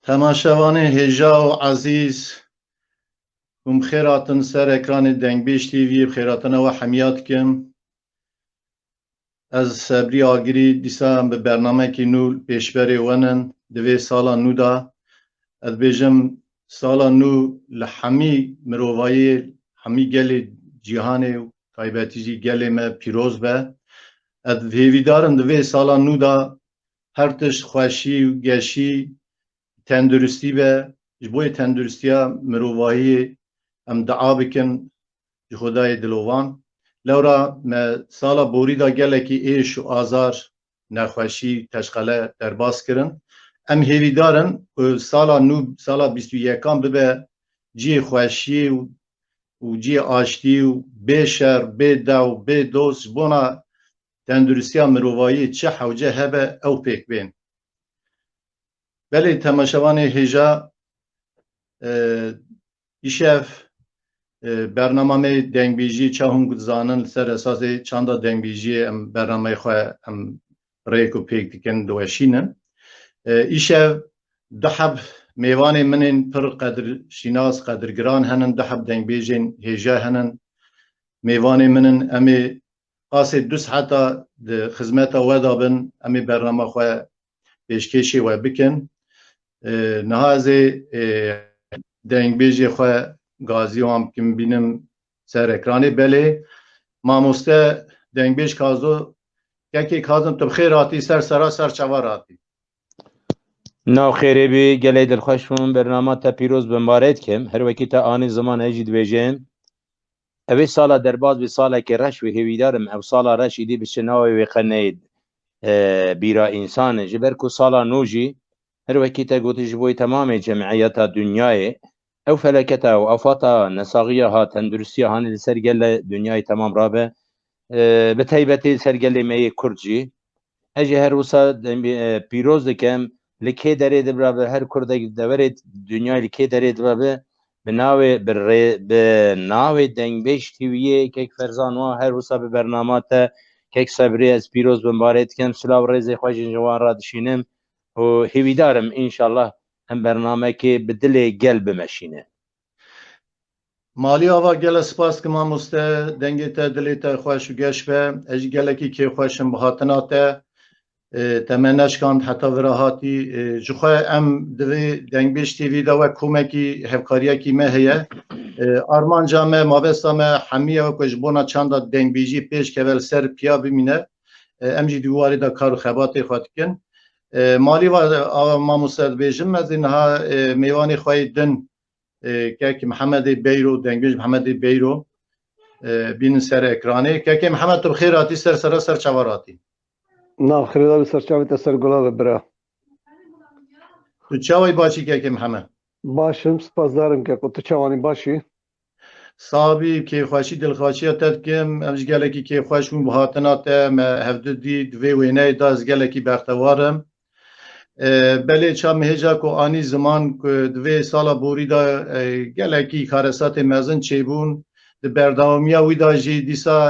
تماشاوان هجا و عزیز هم خیراتن سر اکران دنگبیش تیوی بخیراتن و حمیات کم از صبری آگری دیسا به برنامه که نو پیشبری ونن دوی سالا نو دا از بیجم سالا نو لحمی مروایی همی گل جهان و تایبتیجی گل ما پیروز به از ویدارم دوی سالا نو دا هر تشت خوشی و گشی تندرستی به جبوی تندرستیا مروایی ام دعا بکن خدای دلوان لورا ما سالا بوری دا گله کی ایش و آزار نخوشی تشغله در باز کرن ام هیوی دارن سالا نو سالا 21 ببه جی خوشی و جی آشتی و بی شر بی دو بی دوست بونا تندرستیا مروایی چه حوجه هبه او پیک بین بله تماشاوان هجا ایشف برنامه دنگبیجی چه هم گذانن سر اساس چند دنگبیجی ام برنامه خواه ام ریکو پیک دیکن دوشینن ایشف دحب میوان منین پر قدر شناس قدرگران هنن دحب دنگبیجین هجا هنن میوان منن امی قاسی دو ساعتا خدمت ودابن امی برنامه خواه پیشکشی و بکن نهازی دنگبیجی خواه گازی هم کم بینم سر اکرانی بله ماموسته دنگبیج کازو که کازم تو بخیر آتی سر چوار آتی ناو خیره بی گلی دلخوش بوم برنامه تا پیروز بمبارد کم هر وکی تا آنی زمان هجید ویجین اوی سالا درباز بی سالا که رش و هیویدارم او سالا رش ایدی بشه ناوی وی قنید بیرا انسان جبر کو سالا نوجی هر وکی تا گوتی جبوی تمام جمعیت دنیای او فلکتا و افاتا نساقیه ها تندرستی هانی لسر گل دنیای تمام رابه به تایبتی سر گل می کرجی اجی هر وسا پیروز دکم لکی داره دبرابه هر کرده دوره دنیای لکی داره دبرابه به ناو دنگبیش تیویه که فرزان و هر وسا به برنامات که صبری از پیروز بمبارد کم سلاو ریزی خوش جوان را دشینم و هیویدارم انشالله هم برنامه که به دل گل بمشینه مالی آوا گل سپاس که ماموسته دنگی تا دلی تا خوش و گش به اج گلکی که خوشم بهاتناته تمنش کند حتی وراهاتی جخواه ام دوی دنگ بیش تیوی دا و کومکی هفکاریه کی مهیه آرمان جامعه مابستامه همیه و کجبونا چند دنگ بیجی پیش که ول سر پیا بمینه ام جی دواری دا کار خباتی خواهد کن مالی و ماموسته بیجم از اینها میوانی خواهی دن که محمد بیرو دنگبیج محمد بیرو بین سر اکرانه که محمد تو بخیر آتی سر چواراتی نه خیلی سر چاوی سر گلاب برا تو چاوی باشی که محمد باشم سپاس دارم که تو چوانی باشی صابی که خوشی دلخوشی اتد کم امش گلکی که خوشمون بهاتنات ما هفته دی دوی وینه داز گلکی بختوارم بله چا مهجا کو آنی زمان که دوی سالا بوری دا گلکی کارسات مزن چه بون ده برداومیا وی دا جی دیسا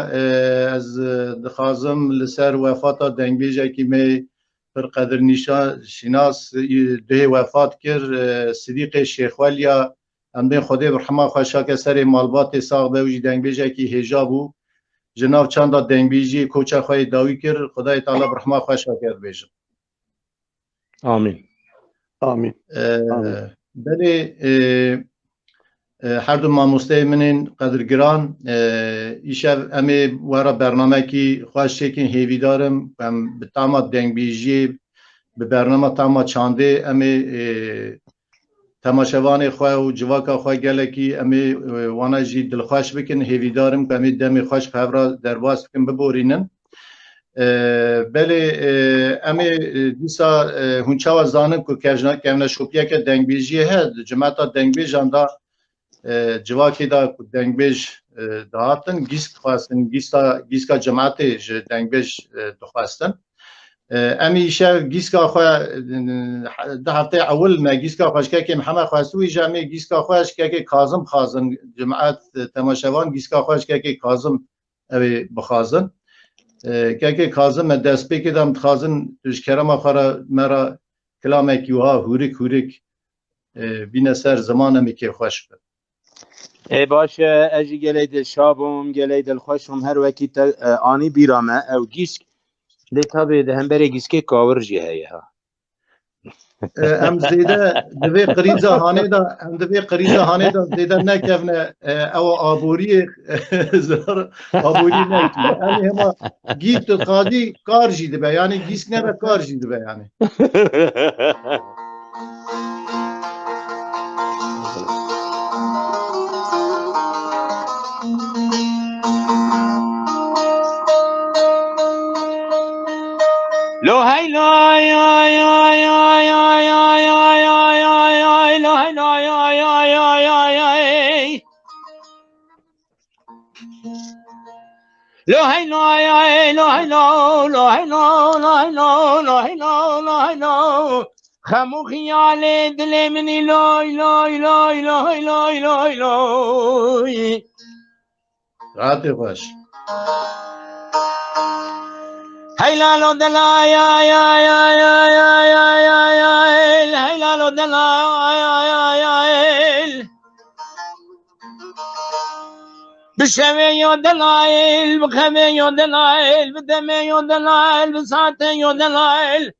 از دخازم لسر وفاتا دنگبیجه که می پر قدر نشان شناس ده وفات کر صدیق شیخوالیا امدین خدا برحمه خوشا که سر مالبات ساق بوجی دنگبیجه که هجابو جناب چند دنگبیجی کوچه خواهی داوی کر خدای تعالی برحمه خوشا کرد بیجم آمین آمین بله هر دو ماموسته منین قدرگران ایشب امی وارا برنامه کی خواهش چکین هیوی دارم به تاما دنگ بیجی به برنامه تاما چانده امی تماشاوان خواه و جواکا خواه گله کی امی وانا جی دلخواش بکن هیوی دارم که امی دمی خوش خبرا درواز بکن ببورینن بله امی دیسا هونچاوا زانم که کمنا شوپیا که دنگ بیجی هد جماعتا دنگ بیجان دا جواکی دا دنگبیج دهاتن گیسک خواستن گیسکا جماعتی دنگبیج دخواستن امی ایشه گیسکا خواه ده هفته اول ما گیسکا خوش که محمد خواستوی جمعی گیسکا خوش که کازم خازن جماعت تماشاوان گیسکا خوش که کازم بخازن که کازم دست بی که دم خازن دوش کرم آخرا مرا کلامه کیوها هوریک بین سر زمانمی که خوش بد ای باشه اجی گلی دل شابم گلی دل خوشم هر وکی آنی بیرامه او گیسک لیتا به هم بره گیسک کاور جی هیه ها ام زیده دوی قریزه هانه دا زیده نکفنه او آبوری زار آبوری نکی یعنی هما گیت قادی کار جیده به یعنی گیسک نبه کار جیده به یعنی لو هی لای آی آی آی آی آی آی آی آی آی لو هی لای آی آی آی آی آی لو هی لای آی لو هی لو لو هی لو لو هی لو لو هی لو لو هی لو خمو خیال دل منی لای لای لای لای لای لای لای راحت خوش هیلالو دلای آی آی آی آی آی آی آی آی هیلالو دلای آی آی آی بشوی یو دلایل بخوی یو دلایل بدمی یو دلایل بساعت یو دلایل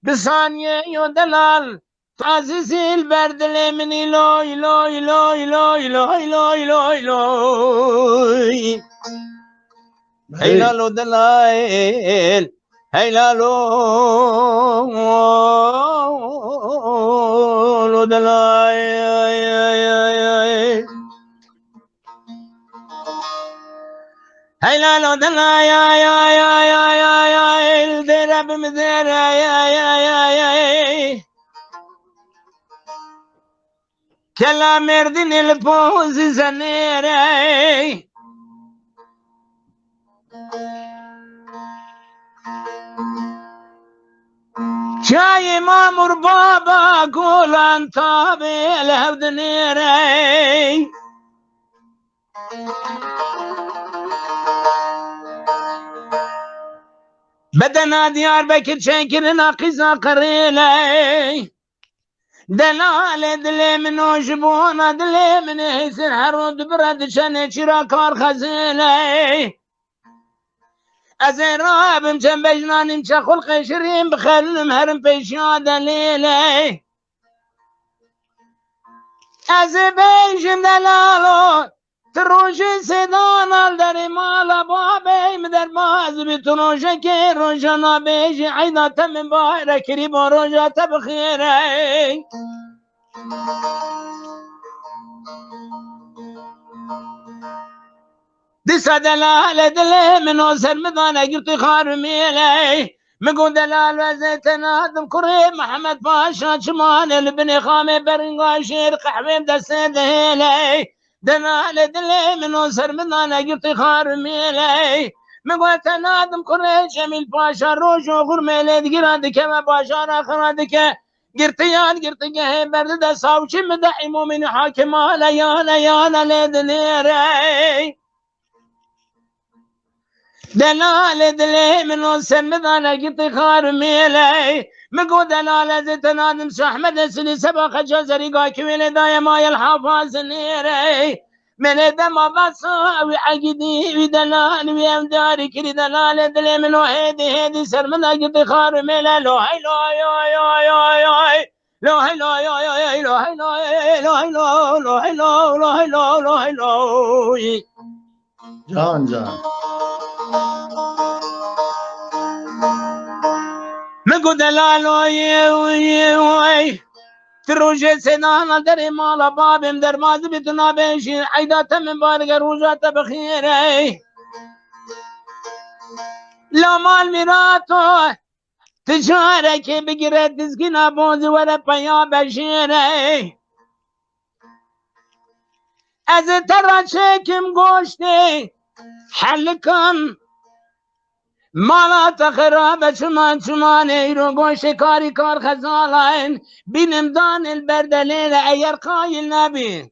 بثانیه یو دلال فازیل بردل منی لوی لوی لوی لوی لوی لوی لوی لوی هیلالو دلایل هیلالو دلایل هیلالو دلایل درب مدر کلا مردن الفوز زنیره چای مامور بابا گولان تابه لهود نیره بدنا دیار بکر چنکر ناقصا قریله دلال دل من و جبون دل من حسن هرود برد شن چرا کار خزیله از رابم چن بجنانیم چه خلق شریم بخلم هرم پیشیا دلیله از بیشم دلالو تروش سیدان در مالا بابیم در باز بتروشه که روشنا بیشی عیدات من بایر کریب و روشات بخیره دسا دلال دل منو سر مدانه گرتی خار میله مگو دلال وزیت نادم کری محمد پاشا چمان لبنی خامه برنگا شیر قحویم دست دهیله دلال دل منو سر مدانه گرتی خار میله مگو تنادم کری جمیل پاشا روشو خورمیله دیگران دکه و پاشا را خرا دکه گرتیان گرتیه برد دستاو چی مدعی مومن حاکم لیانا لیدلیره دلال دل منو سمدانا گیتی خار میله مگو دلال زیتنا دم سحمد سلی سباق جزری قاكويل دايما الحافظ نيري من دم بصا وعقدي ودلال ويمداري كري دلال دل منو هيدي سرمنا گيتي خار میله لو هاي لو يو يو يو يو لو هاي لو يو يو لو هاي لو هاي لو لو هاي لو لو هاي لو لو هاي لو جان جان مگو دلالو یوی تروج سنانا در مالا بابم در ماز بتنا بشین عیدات من بارگ روزات بخیره لا مال میراتو تجاره که بگیره دزگینا بوزی وره پیا بشیره از ترا چکم گوشتی حل کن مالا تخراب چمان ایرو گوش کاری کار خزالین بینم دان البردلیل ایر قایل نبین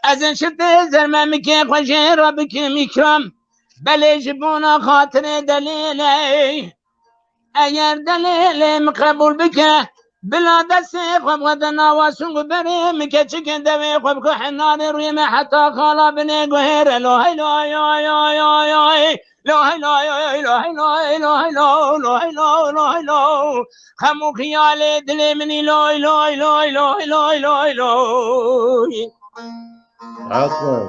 از این شرط زرمه که خوشه را بکم اکرام بله جبونا خاطر دلیل اگر دلیل قبول بکه بلا دست خوب غدنا واسونگ بریم که چکن دوی خوب که حنان رویم حتی خالا بنه گوهر لو هی لو یا یا یا یا لو هی لو یا لو هی لو لو هی لو لو هی لو لو هی لو خمو خیال دل منی لو لو لو لو لو لو لو عطر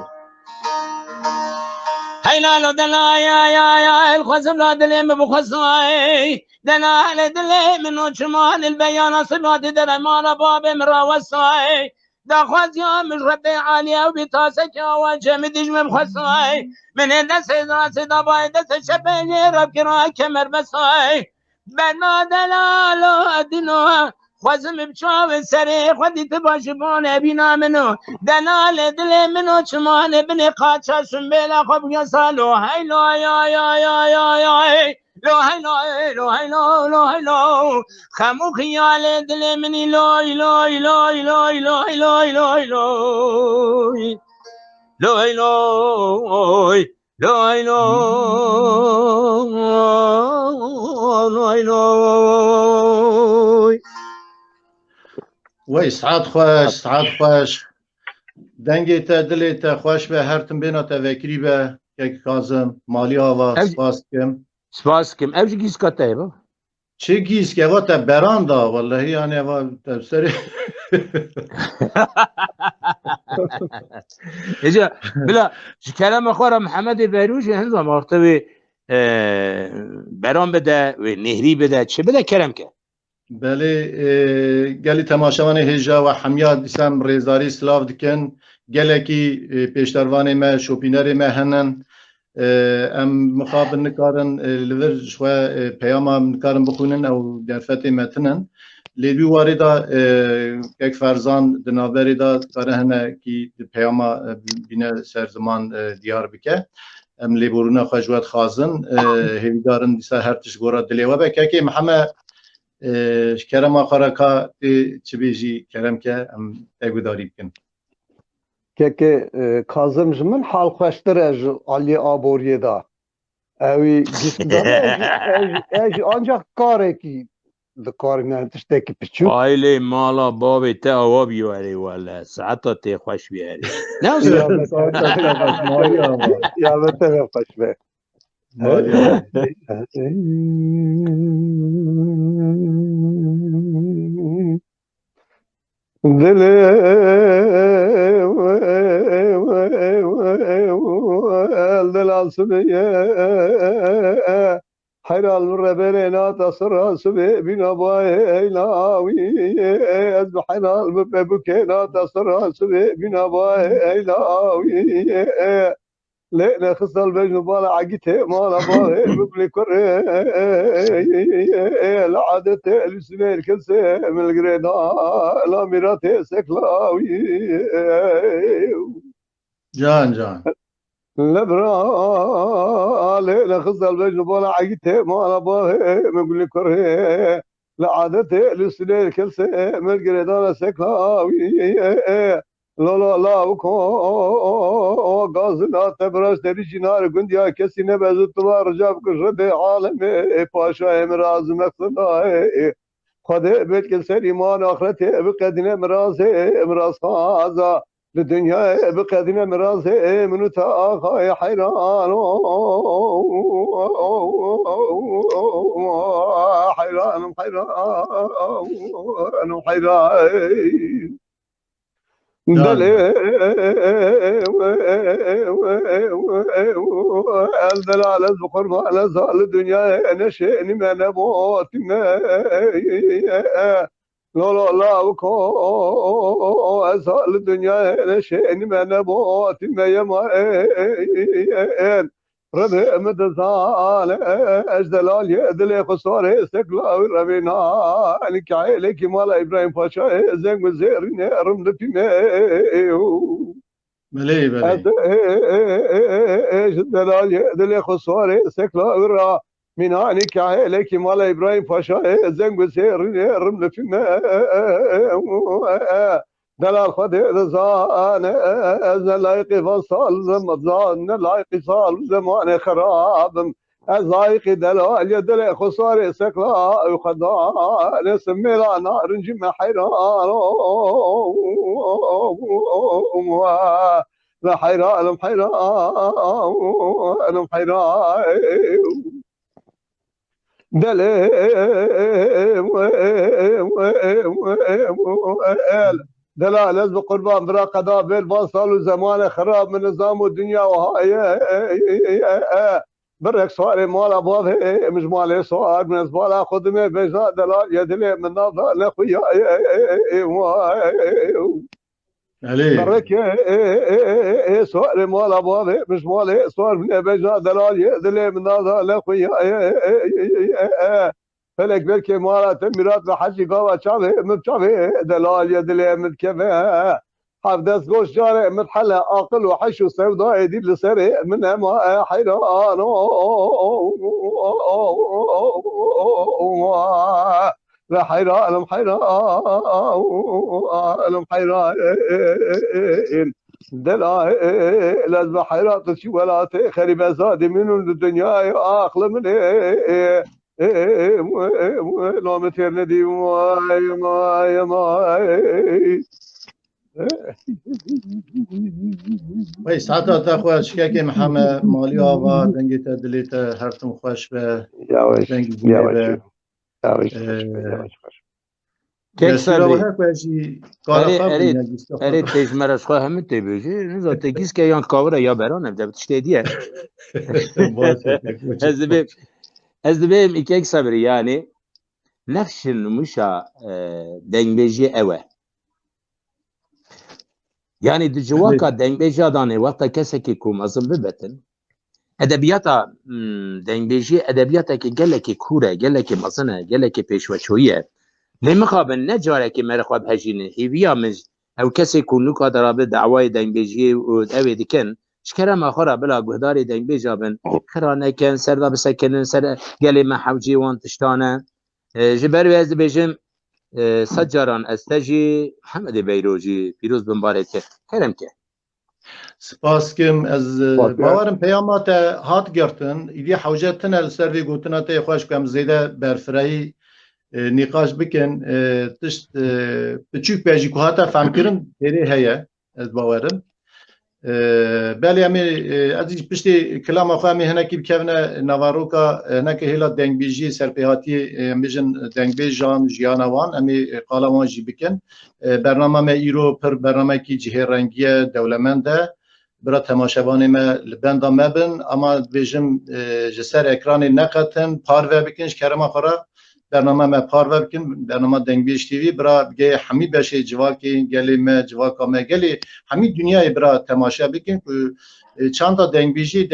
هی لالو دلا یا الخزم لا دلیم بخصای دلال دل منو چمان البيان صفات در مالا باب مرا وصاي دا خواز يا من رب عالية وبتاسك وجه مدج مبخصاي من الناس راس دا باي دس شبه رب كرا كمر بصاي بنا دلالو دينو خوازم بچاو سري خودي تباش بونه بينا منو دلال دل منو چمان ابن قاچا سنبيلا خب يسالو هاي لو يا يا يا يا يا لو هاي لو هاي لو لو هاي لو خمو خيال دل مني لو لو لو لو لو لو لو لو لو لو لو لو لو وی سعاد خوش دنگی تا دلی تا خوش به هر تن بینا تا وکری به یک کازم مالی آوا سپاس کم سپاس کم اوش گیس کتا با چه گیس که اوا تا بران دا والله یعنی اوا تا سری اجا بلا کلام خوارا محمد بیروش هنزا مرتبه بران بده و نهری بده چه بده کرم که بله گلی تماشاوان هجا و حمیاد دیسم ریزداری سلاف دکن گله کی پیشتروان ما شوپینر ما هنن ام مخابن نکارن لور شوه پیاما نکارن بخونن او درفت متنن لیبی واردا یک فرزان دنابری دا کاره هنه کی پیاما بینه سر زمان دیار بکه ام لیبورونا خجوت خازن هیدارن دیسا هر تشگورا دلیوه بکه که محمد کرم آخر کا چه بیجی کرم که ام تگوداری بکن که کازم جمن حال خوشتر از علی آبوریه دا اوی گیست داره اج آنجا کاره کی دکارین تشتکی پچوک Aile mala babê te awa bîwarê wale saeta tê xweş bîwarê. Ne یا olsun? Sağ baş mali ama. یا بته خوش به Mali ama. دل دل عصبية حيران الربنا تصر عصبي بنا بايلاوي أذب حيران ببكينا تصر عصبي بنا بايلاوي لا خصل بجن بالا عقيته مالا بالا ببلي كره لا عادته السنين كسه من القرينا لا ميراته سكلاوي Can. لبرا لا خصل بجن بالا عقيته مالا بالا ببلي كره لا عادته السنين كسه من القرينا سكلاوي لا وكو غازنا تبرش تري جنار گندیا کسی نبزت تو رجب کشد عالم پاشا امراض مخنا خود بیت کل سر ایمان آخرت بقدنا امراض هذا للدنيا بقدنا امراض منو تا آخای حیران حیران دل الدلال البقر ما نزال الدنيا نشأني ما نموت لا وكو أزال الدنيا نشأني ما نموت ما يما ربي متزال أجدلال يدلي خساري استقلال ربنا عليك عليك مال إبراهيم باشا زين وزيرين رمل في Beli. أجدلال يدلي خساري استقلال ربنا من عليك عليك مال إبراهيم باشا زين وزيرين رمل في دلال خد زان لايق فصل زمان لايق صال زمان خراب ازايق دلال يدل خسار سكلا وخدا نسمي لا نار نجم حيران لا حيران دلال از قربان برا قضا بين صار زمان خراب من نظام الدنيا وهاي برك صار مال ابواب مش مال صار من زباله خدمه بجا دلال يدلي من نظر لاخويا برك صار مال ابواب مش مال صار من بجا دلال يدلي من نظر لاخويا فلك بلك مارات ميرات بحجي قوة شافي متشافي دلال يدلي متكفى حفدس قوش جاري متحلى عاقل وحش وسوداء يدير لسري منها ما حيران لا حيران دلال لازم حيرات شي ولا خريب زاد من الدنيا اخل من نام ترندی مای وی ساعتا تا خوش که محمد مالی آوا دنگی تا دلی تا هرتم خوش به دنگی جنبه Tek sabri. Eri tejmeres xwe hemû tê bêjê. Niza tekîske yan kawira ya beran ev de tiştê diye. Ez dibêjim îkek sabri yani nefşin nûmuşa dengbêjiyê ew e. Yani di civaka dengbêjiya danê wexta kesekê ku mezin bibetin edebiyata dengbêjiyê edebiyatekî gelekî kûr e, gelekî mezin e, gelekî pêşveçoyî ye. Lê mixabin ne carekê me re xwe bihejînin hêviya min ew kesê ku nûka dirabe dewayê dengbêjiyê û ew ê dikin ji kerema xwe re bila guhdarê dengbêja bin xira nekin, serda bisekinin, ser gelê me hewcê wan tiştan e. Ji ber wê ez dibêjim sed caran ez te jî Hemedê Beyrojî pîroz bin barê te kerem ke. Spas kim ez bawarım peyama te hat girtin. İdî hewce tune li ser vê gotina te xweş ku em zêde berfireyî نقاش بکن تشت بچوک بیجی که هاتا فهم کرن تیره هیا از باورم بله امی از پشتی کلام افهمی هنکی بکوونه نواروکا هنکی هلا دنگ بیجی سرپیهاتی میجن دنگ بیجان جیانوان امی قالوان جی بکن برنامه ما ایرو پر برنامه کی جهه رنگیه دولمنده برا تماشاوان ما لبندا مبن اما بیجم جسر اکران نقطن پارو بکنش کرما خورا برنامه ما پارو بکن برنامه دنگ بیج تیوی برا بگه همی بشه جواکی گلی ما جواکا ما گلی همی دنیای برا تماشا بکن که چند تا دنگ بیجی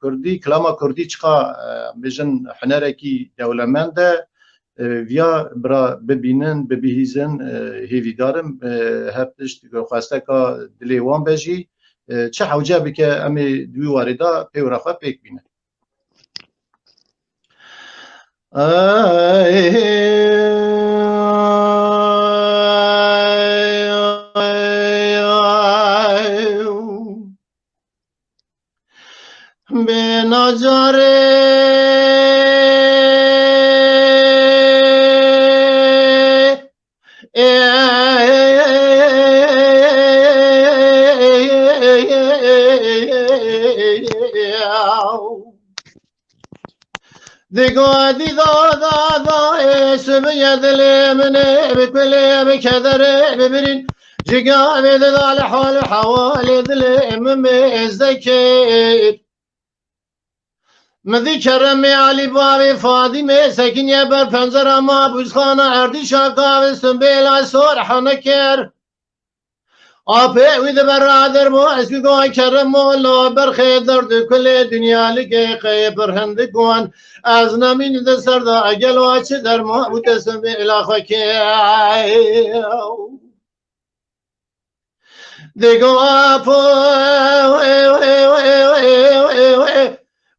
کردی کلاما کردی چقا بیجن هنره کی دولمنده ویا برا ببینن ببیهیزن هیوی دارم هر پشت خواسته که دلی وان بجی چه حوجه بکه امی دوی وارده پیو رخواه پیک بینه به نظاره دیگه دیدا اسمی دل منه بکله بکدره ببرین جگان دل حال حوال دل مزدکر مذی کرم علی باب فاطمه سکینه بر پنجره ما بوزخانه اردی شاکاو سنبیل سرح نکر آپه وید برادر مو اسکی گوان کرم مولا برخی درد کل دنیا لگه قیبر هندگوان از نمین ده سرده اگل واچه در ما بوتسم به الاخوه که دیگو آپو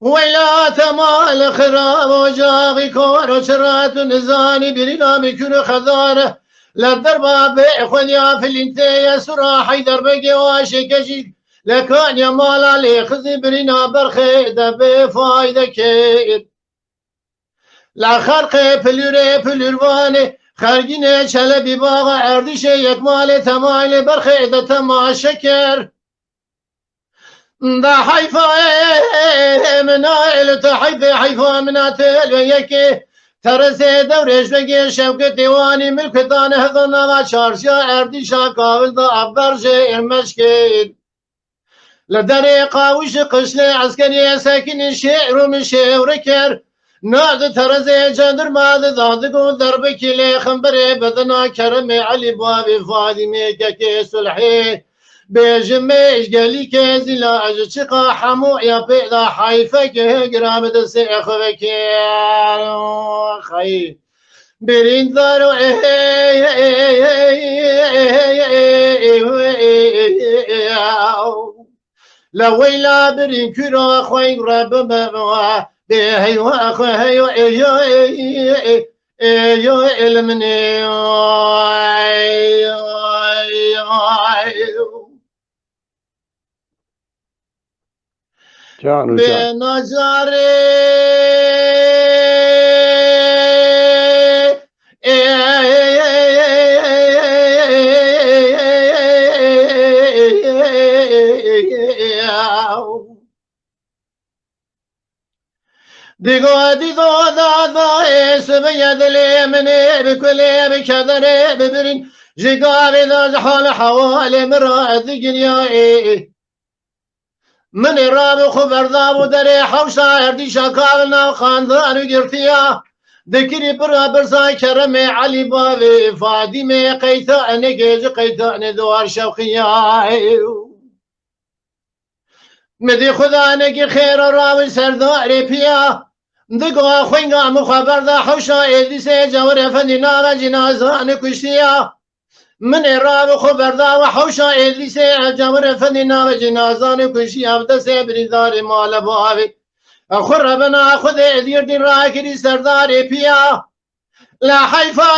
ویلات مال خراب و جاغی کار و چرات و نزانی برینا میکن خداره لدر باب خونیا فلینته یا سرا حیدر بگی واشی کشی لکان یا مالا لیخزی برینا برخی دبی فایده کیر لخرق پلوروانه خرگین چلبی باغ اردیش یک مال تمایل برخی ده تماشه کر ده حیفا منائل حیفا مناتل و یکی ترسه دورش بگی شوکت دیوانی ملک دانه هدنا و چارشا اردیشا کاول دا افبرش ارمشکل لدر قاوش قشل عسکری ساکن شعر و مشعر کر ناد ترسه جندر ماد دادگو درب کلی خنبر بدنا کرم علی باب فاطمه که صلحی بجمعش قالي كازلا أجتقى حمو يا بيضا حيفا قرامة السيخ وكيان خي برين دارو لويلا برين كرا خوي رب ما بهيوا خوي ايو المني به نظاره دیگو دادا اسمی دل منه بکله بکدره ببرین جگاره داز حال حوال مراد گریه من راب خبردار و در حوشا اردی شکال نو خاندان و گرتیا دکری برابر سای کرم علی باب فاطمه قیتا نگیج قیتا ندوار شوقیا مدی خدا نگی خیر راوی سردار پیا دگو خوینگا مخبر دا حوشا ایدی سی جور فندی ناغ جنازان کشتیا من راب خبردار و حوشا ایدی سی جور فندی ناغ جنازان کشی افده سی بریدار مال باوی خور ربنا خود ایدیر دین را کری سردار پیا لا حیفا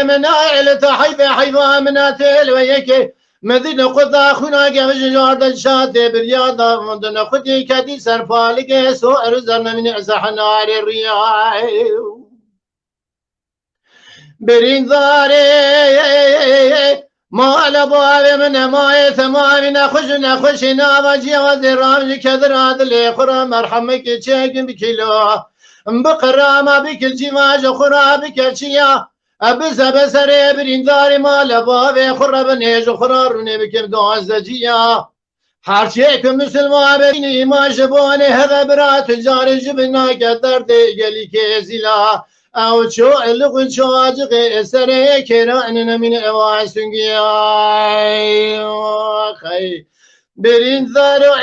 من آئلت حیفا من آتل و یکی مدین خدا خونا گوش جاردن شاده بریادا مندن خودی کدی سرپالگه سو ارزن من ازحنار ریای برینزاری مال باوی من مای تمامی نخوش نواجی وزی رامجی کدر عدلی خورا مرحمه که چکم بکلو بقراما بکل جیواج خورا بکل چیا ابز بسره برینزاری مال باوی خورا بنیج خورا رونه بکل دوازدجیا هرچی که مسلمان بینی ما جبانه هذا برا تجار جبنا قدر گلی که زیلا او چو الگو چو آجقه سره کران من اواسنگی خی برین زارو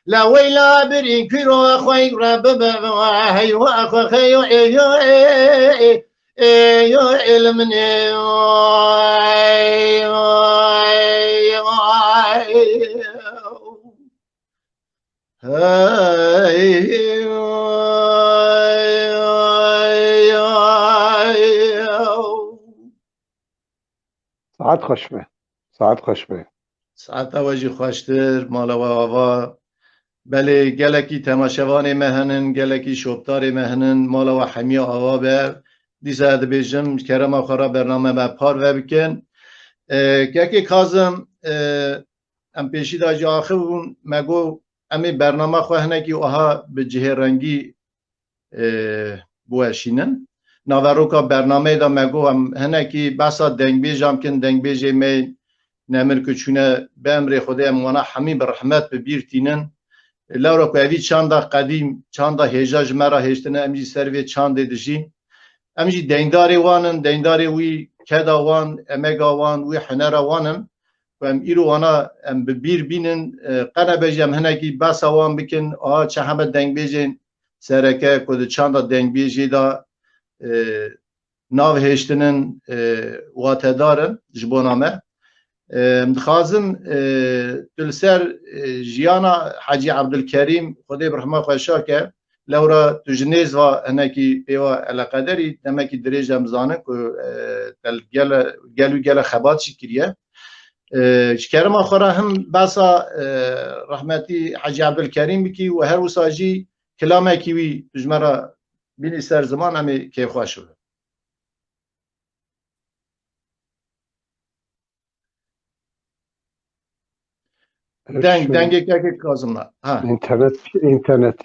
لا ويلا برين كيرو اخوي رب هي واخو خيو ايو علمني ساعت خوشبه ساعت خوشبه ساعت واجی خوشتر مالا و آوا بله گلکی تماشوان مهنن گلکی شوبتار مهنن مالا و حمی آوا بر دیسه اد بیجم کرم آخرا برنامه مبهار و بکن که کازم ام پیشی دا جا آخر بون مگو امی برنامه خواه نکی اوها به جهه رنگی بوشینن ناوروکا برنامه دا مگو هم هنکی بسا دنگ بیجم کن دنگ بیجه می نمر کچونه به امر خوده اموانا حمی برحمت ببیرتینن لورا که اوی چاندا قدیم چاندا هیجاج مرا هشتنه امجی سروی چانده دجی امجی دینداری وانن دینداری وی کدا وان امگا وان وی حنرا وانن و ام ایرو وانا ام ببیر بینن قنا بجم هنکی بسا وان بکن چه همه دنگ بیجین سرکه کد چاندا دنگ بیجی دا ناو هشتنن واتدارن جبونامه متخازم تلسر جیانا حاجی عبدالکریم خدای برحمه خوشا که لورا تجنیز و هنکی پیوا القدری نمکی دریجه مزانه که گلو خبات شکریه شکرم آخرا هم باسا رحمتی حاجی عبدالکریم بکی و هر وساجی کلامه کیوی تجمرا بینی سر زمان همی که خواه شده دنگ که کازم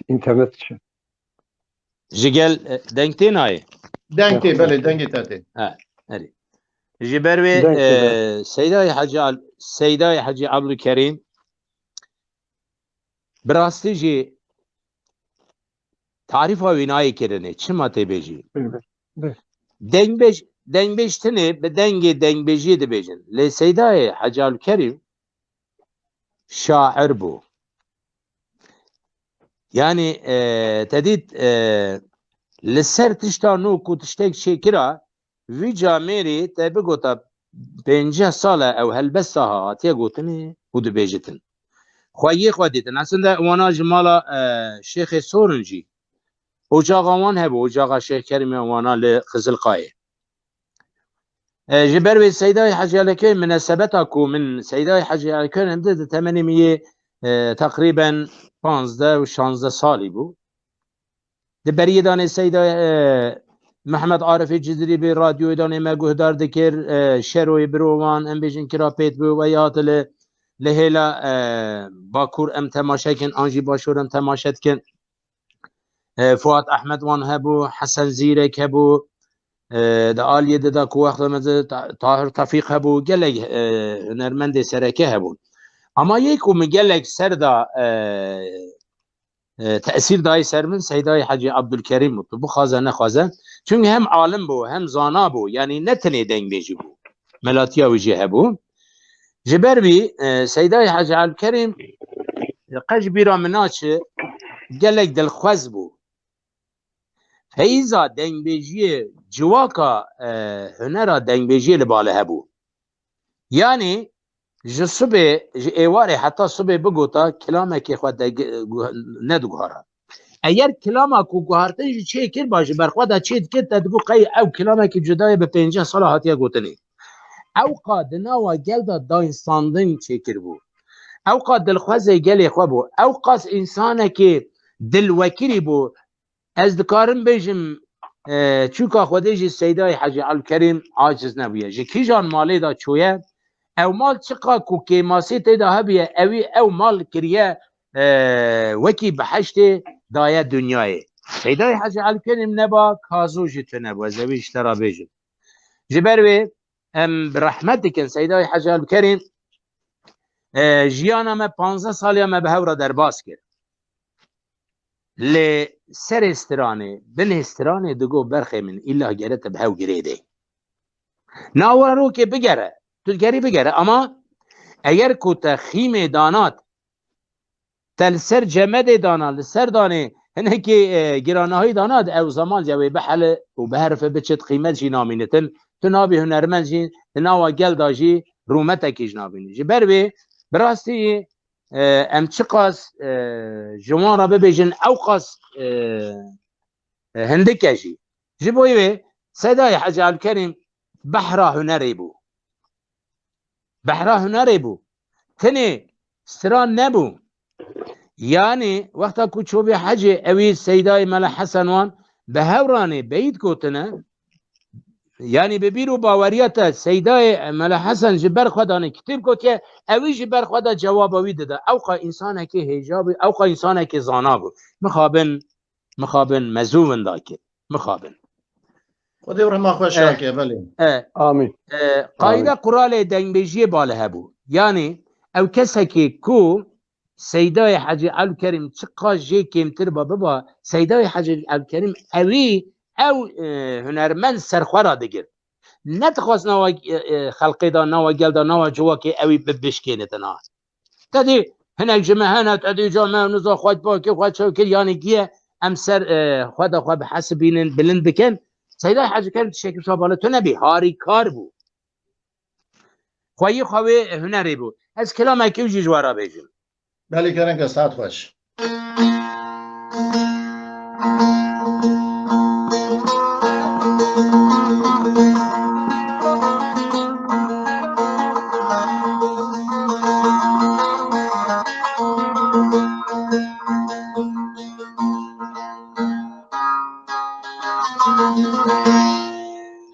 اینترنت چه جگل دنگ تی نای دنگ تی بله دنگ تاتی هری جبروی سیدای حاجی عبدالکریم براستی جی تعریف ها وینایی کرنه چه ماته بیجی دنگ بیج تنه به دنگ بیجی ده بیجن لی سیدای حاجی عبدالکریم شاعر بو يعني تدید لسر تشتا نو کو تشتاك شكرا في جاميري تبقو تا 50 ساله او هلبسها هاتيا قوتني ودو بيجتن خواهي خوديتن اصلا وانا جمالا شيخ سورنجي اوجاغا وان هبو اوجاغا شيخ كريم وانا لخزل قاية جبروي سيداي حاجي عليكي مناسبتكو من سيداي حاجي عليكي عندها 800 تقريبا 15 و 16 سالي بو دبري داني سيداي محمد عارف جزري بالراديو داني ما جهدار ذكر شروي بروان ام بيجن كرابيت بو ويات لهلا باكور ام تماشاكن انجي باشور ام تماشاتكن فؤاد احمد وان هبو حسن زيرك هبو دا آلیه دا که وقت مزه طاهر تفیق هبو گلگ هنرمند سرکه هبون اما یکو مگلگ سر دا تأثیر دای سر من سیدای حاجی عبدالکریم بود بو خوازه نخوازه چون هم عالم بو هم زانا بو یعنی نتنه دنگ بیجی بو ملاتیا ویجی هبو جبر بی سیدای حاجی عبدالکریم قج بیرا مناچه گلگ دلخوز بو فیزا دنگ بیجی جواکا هنرا دنگ بیجی لباله هبو یعنی جه صبح جه ایواره حتی صبح بگوتا کلامه که خود ندو گوهارا اگر کلامه که گوهارتن جه چه کر باشه برخواده چه کر تدگو قی او کلامه که جدای به 50 ساله هاتیه گوتنی او قادنا و گلدا داینستاندن چه کر بو او قاد دلخوازه گلی خواه بو او قاس انسانه که دل وکیلی بو از دکارم بیجم چوکا خودی سیدای حاجی عبدالکریم عاجز نبویه جی کی جان مالی دا چویه او مال چقا کوکی ماسی تیدا هبیه او مال کریه وکی بحشت دایه دنیای سیدای حاجی عبدالکریم نبا کازو جتو نبا زویش ترا بیجم جبروی برحمت کن سیدای حاجی عبدالکریم جیانا ما 15 سالی ما به هورا در باز کرد ل سر استرانه بل استرانه دگو برخه من ایلا گرت به هو گریده ناورو که بگره تو گری بگره اما اگر کو تخیم دانات تل سر جمد دانات سر دانه هنه که گرانه های دانات او زمان جوی بحل و بحرف بچت قیمت جی نامینتن تو نابی هنرمند جی ناوا گل داجی رومت کش نابینی جی بروی براستی ام چقاس جوان را ببیجن او قاس هندکشی جبوی سیدای حاجی عبدالکریم بحرا هنری بو بحرا هنری بو تنی سران نبو یعنی وقتا کو چوبی حاجی اوی سیدای ملا حسن وان به هورانی بید کوتنه یعنی ببیرو باوریات سیدای ملا حسن جبر خدانه کتب کو که اوی جبر خدا جواب اوی داده اوقا انسانه که حجاب اوقا انسانه که زانا بو مخابن مزومن داکه مخابن خدای رحمه خوشا که بله آمین قاعده قرال دنگبیجی باله هبو یعنی او کسی که کو سیدای حاجی عبدالکریم چقا جی کمتر بابا سیدای حاجی عبدالکریم اوی او هنرمند سرخورا دگر نتخواست نوا خلقی دا نوا گل دا نوا جوا که اوی ببشکینه تنا تدی هنک جمعه تدی جامعه نزا خواهد باکی خواهد شوکر یعنی گیه امسر خواهد خواه بحث بینن بلند بکن سیدای حاجی عبدالکریم تشکر صاحباله تو نبی هاری کار بو خواهی خواهی هنری بو از کلام اکی و جیجوارا بیجم بله کرن که ساعت خوش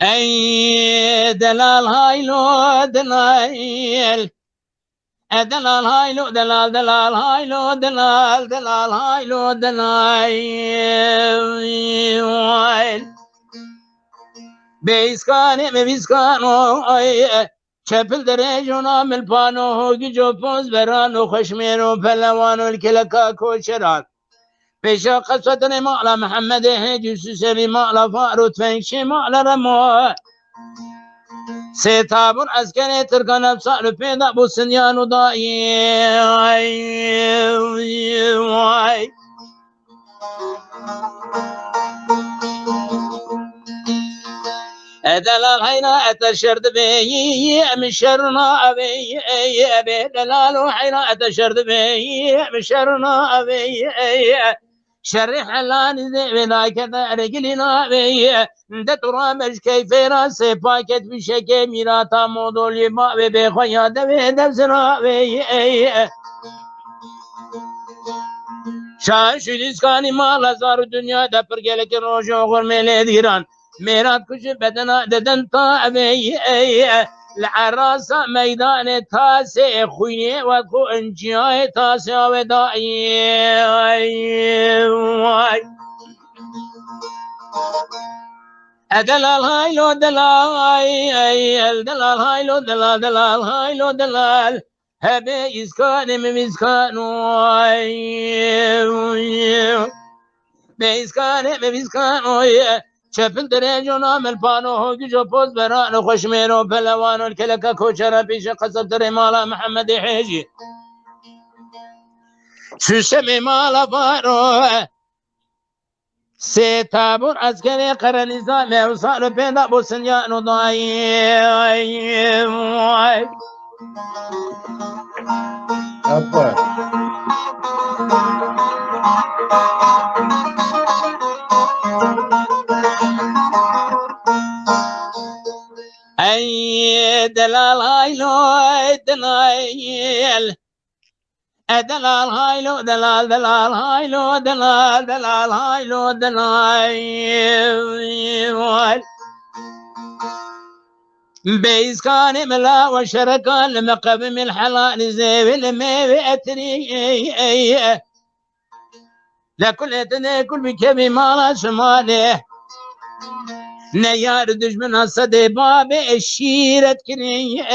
ای دلال هایلو دلال دلال هایلو دلال دلال هایلو دلال دلال هایلو دلال بیسکانه بیسکانو چپل درجونا ملپانو گیجو پوز برانو خشمیرو پلوانو الکلکا کوچران پیشا قصتن مالا محمد هجو سوسری مالا فاروت فنکشی مالا رمو ستابون از کنه ترکان افسار پیدا بو سنیانو دایی دلال حينا أتشرد بي مشرنا أبي دلال حينا أتشرد بي مشرنا أبي شرح لاني ذي ذاك رجلنا بي دترامج كيف راسي باكت بشكي ميراتا موضوع ما بخيا دبي دبسنا بي شان شديس كاني مال زار الدنيا دبر جلك روجو غرمي ديران میراد کش بدنا ددن تا اوی العراسة ميدان تاسع خويني وكو انجياء تاسع ودائي دلال هايلو دلال دلال هايلو دلال دلال هايلو دلال هبي إسكان ممسكانو بإسكان ممسكانو چپل درجونا ملپانو گیجو پوز برانو خوشمیرو پلوانو الکلکا کوچرا پیش قصب در مالا محمد حیجی سوسم مالا فارو ستابون از کنی قرنیزا موسانو پیدا بو سنیانو دایی اپا ای دلال هایلو دلال دلال هايلو دلال دلال هايلو دلال دلال هايلو دلال بيز كان ملا وشركان لمقب من الحلال زي الميوي أتري لكل كل بكبي مالا شماله نيار دجمن صدي بابي الشيرة كني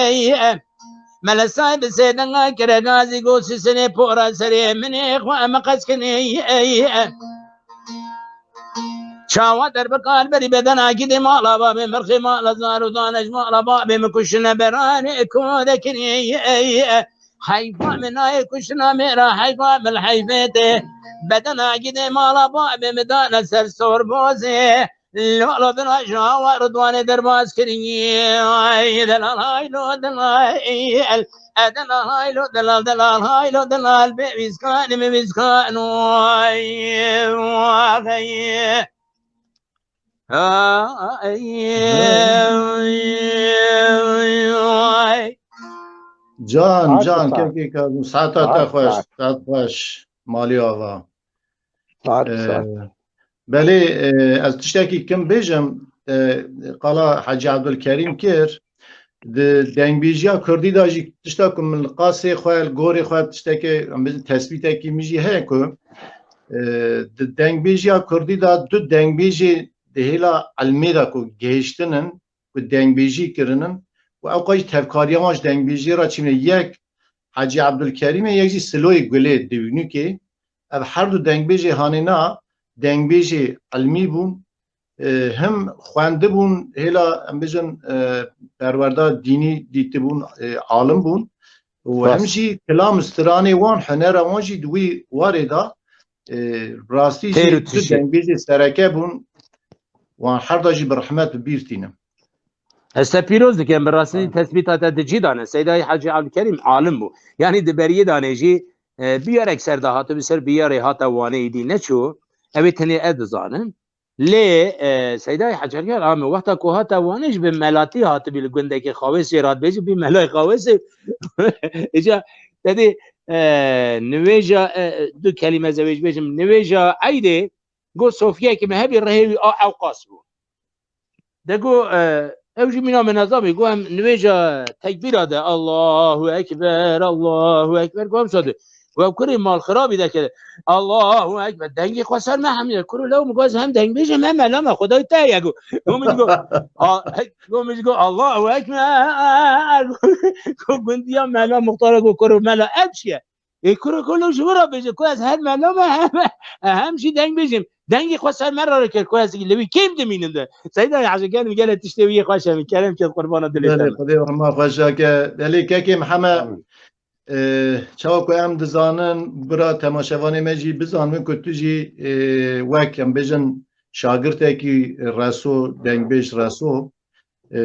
ملساي بسيدنا كرغازي غوسي سني بورا سري من إخوة مقس كني شاوة دربكال بري بدنا كدي مالا بابي مرخي مالا زارو دانش مالا بابي مكشنا براني كودا كني حيفا من هاي كشنا ميرا حيفا من الحيفيتي بدنا كدي مالا بابي مدانا سرسور بوزي لولا بنا شاوة رضواني درباز كني دلال هايلو دلال دلال هايلو دلال دلال هايلو دلال بيسكان بيسكان واي جان ساعت جان ساعت که ساعت تا ساعت خوش ساعت ساعت خوش مالی آوا ساعت ساعت بله از تشتکی کم بیجم قالا حاجی عبدالکریم کر دنگبیجیا کردی داجی تشتاکم من قاسی خواه گوری خواه تشتکی تثبیت کی میجی هه کو دنگبیجیا کردی دا دو دنگبیجی دهیلا علمی دا کو گهشتنن و دنگبیجی کرنن و اوقای تفکاری ماش دنگبیجی را چیمه یک حاجی عبدالکریم یکی سلوی گله دیونی که اف هر دو دنگبیجی هانینا دنگبیجی علمی بون هم خوانده بون هلا ام بجن پرورده دینی دیته بون عالم بون و همشی کلام استرانی وان هنر وانجی دوی واردا راستی جی دو دنگبیجی سرکه بون وان هر داجی برحمت بیرتینم هسه پیروز دکن براستی تثبیتات دجی دانه سیدای حاجی عبدالکریم عالم بو یعنی دبریه دانه جی بیار اکثر دهاتو بسر بیار هاتا وانه ایدی نچو اوی تنی ادزانن لی سیدای حاجی عبدالکریم آمه وقتا که هاتا وانش به ملاتی هاتو بیل گنده که خواهسی راد بیجی بی ملای خواهسی ایجا دادی نویجا دو کلمه زویج بیجم نویجا عیده گو صوفیه که مهبی رهیوی اوقاس بو دگو اوجي منا من نظامي يقول نويجا تكبير هذا الله اكبر الله اكبر قام صدق وكل مال خرابي ده كده الله اكبر دنگي خسر ما هم كل لو مجوز هم دنگ بيجي ما لما خداي تا يقول قوم يقول الله اكبر قنديا مالا مختار كل مالا ابشي كل كله جورا بيجي كويس هاد مالا اهم شيء دنگ بيجي دنگی خواست مرا که کویس لوی کیم دمیننده سیدا عجگان میگه تشتوی خوشم میکردم که قربان دلتم خدای رحمه خوشا که دلی که محمد چاو کو ام دزانن برا تماشاوان مجی بزانم که تو جی وکم بجن شاگرد کی رسو دنگ بیش رسو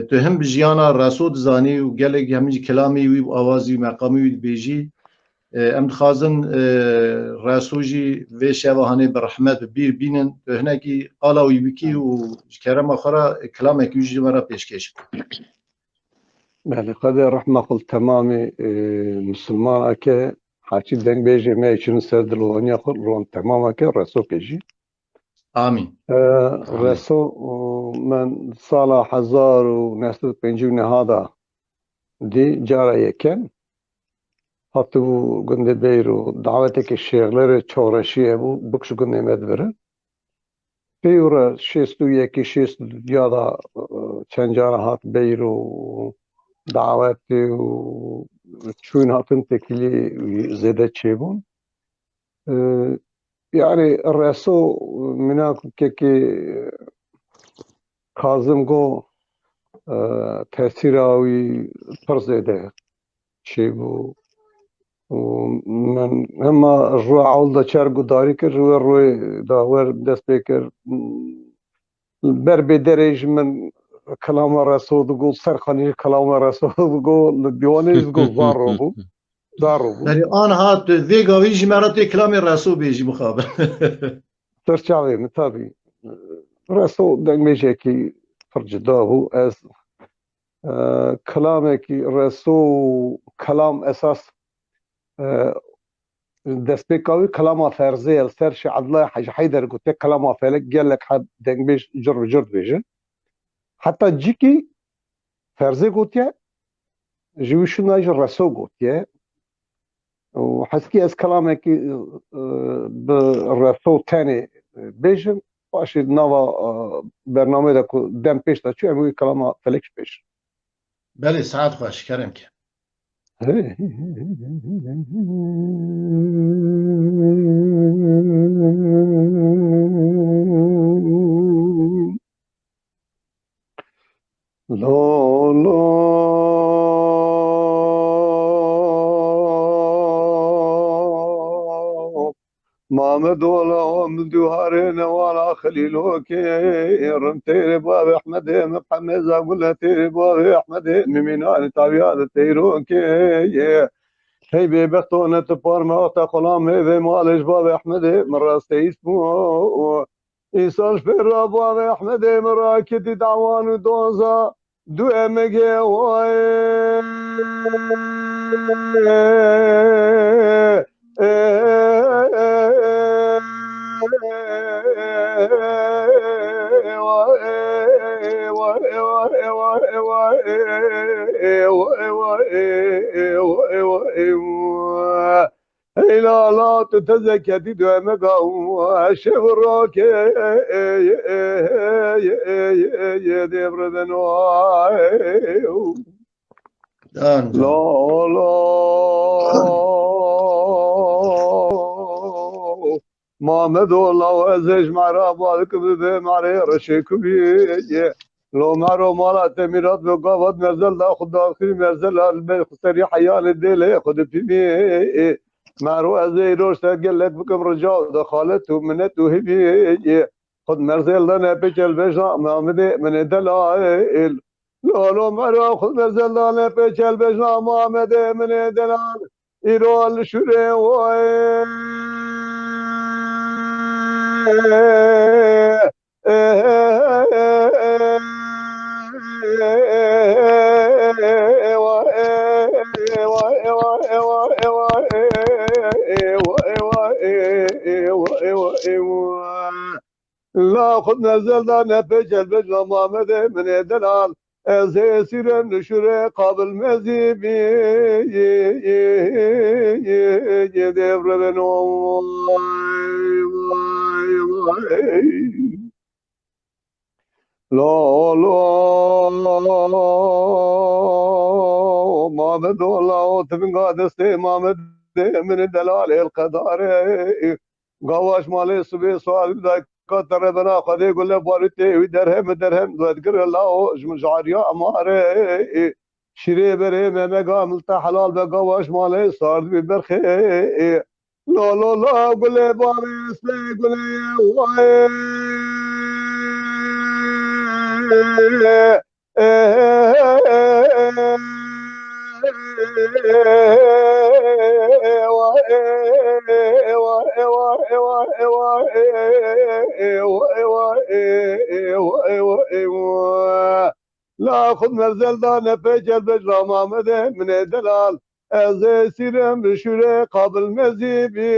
تو هم بجیانا رسو دزانی و گلگ همینج کلامی و آوازی مقامی و بیجی ام خازن رسوجی و شواهانه برحمت بیر بینن هنا کی قالا و یبکی و کرم آخرا کلام اکیوجی مرا پیشکش بله خدای رحمه خل تمام مسلمان اکه حاچی دنگ بیجی ما ایچون سر دلوانی خل رون تمام اکه رسو کجی آمین رسو من سال 1950 هذا دی جاره یکم حتی بو گنده بیرو دعوتی که شیغلر چورشیه بو بکش گنده مدبره پیور شیستو یکی شیست یادا چند جاره هات بیرو دعوتی و چون هاتن تکلی زیده چه بون يعني الرسو مناك كي كاظم جو تأثيراوي فرزيده شيبو من هما الروح عول دا چرگو داری کر روی داور دست بکر بر بدرج من كلام الرسول تقول سرخاني كلام الرسول تقول ديوانيش تقول ضاربو يعني آن هات ذيقا ويجي مرات كلام الرسول بيجي مخابر ترشاوي متابي الرسول دنگ ميجي كي فرج دابو از كلامك الرسول كلام اساس دستپێکاوی کەلاما فەرزەیە سەر عەدڵای حەج حەیدەر گوتێ کەلاما فەلەک گەلێک حەد دەنگبێژ جڕ دبێژن حتا جیکی فەرزێ گوتیە ji wî şûna jî reso gotiye û heskî ez kelamekî bi reso tenê bêjim paşê nava bername de ku dem pêş de çû em wî kelama felek ji pêş بله ساعت خوش کرم که محمد ولا مدوهاري نوالا خليلوكي رمتي باب احمد محمد زاقول تيري باب احمد مينان تابيات تيروكي هي بيبختون تبار ما تقلام هذا مالش باب احمد مراستي اسمه انسان في باب احمد مراكد دعوان دوزا دو امجي لا لا تتذكر دوامك شبراك يا دبر بنو لا محمد الله عزيز مع رابطك بمعري رشيكبي لو معرو مالا تميرات بقوات مرزل دا خدا خير مرزل البخسري حيان الديل خد في معرو عزيز روش تقلت بكم رجاء دخالت ومنت وهبي خد مرزل دا نبيش البشا محمد من دلائل لو معرو خد مرزل دا نبيش البشا محمد من دلائل إيرو الشوري لا خد نزل دا نبيش البجل محمد من دلال زي سير النشور قابل مزيبي يدبر بنو لا محمد الله تبقى دستي محمد من دلال القدار قواش مالي صبي سؤال بدك كتر بنا خدي يقول له بارتي ودرهم وذكر الله مجاريا اماره شري بري ممقا ملتا حلال بقواش مالي صار ببرخي لا قول له باري اسلي قول لا خذ مرزل دا نفج البجرة محمد من دلال از سيرم بشوري قابل مزيبي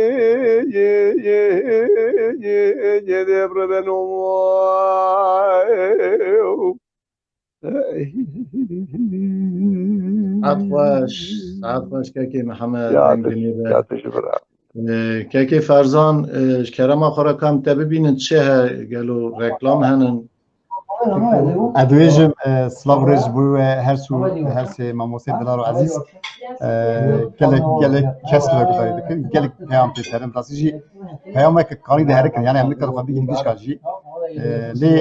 يدبر بنو عطوش كاكي محمد يا تشكر كاكي فرزان كرما خورا كم تببين تشه قالوا ركلام هنن ادویجم سلاو رج بو هر سه ماموسه دلارو عزیز گلک کس لگ دارید که گلک پیام پیشرم راستی پیام که کاری ده هرکن یعنی امریکا رو بگیم دیش کاجی لی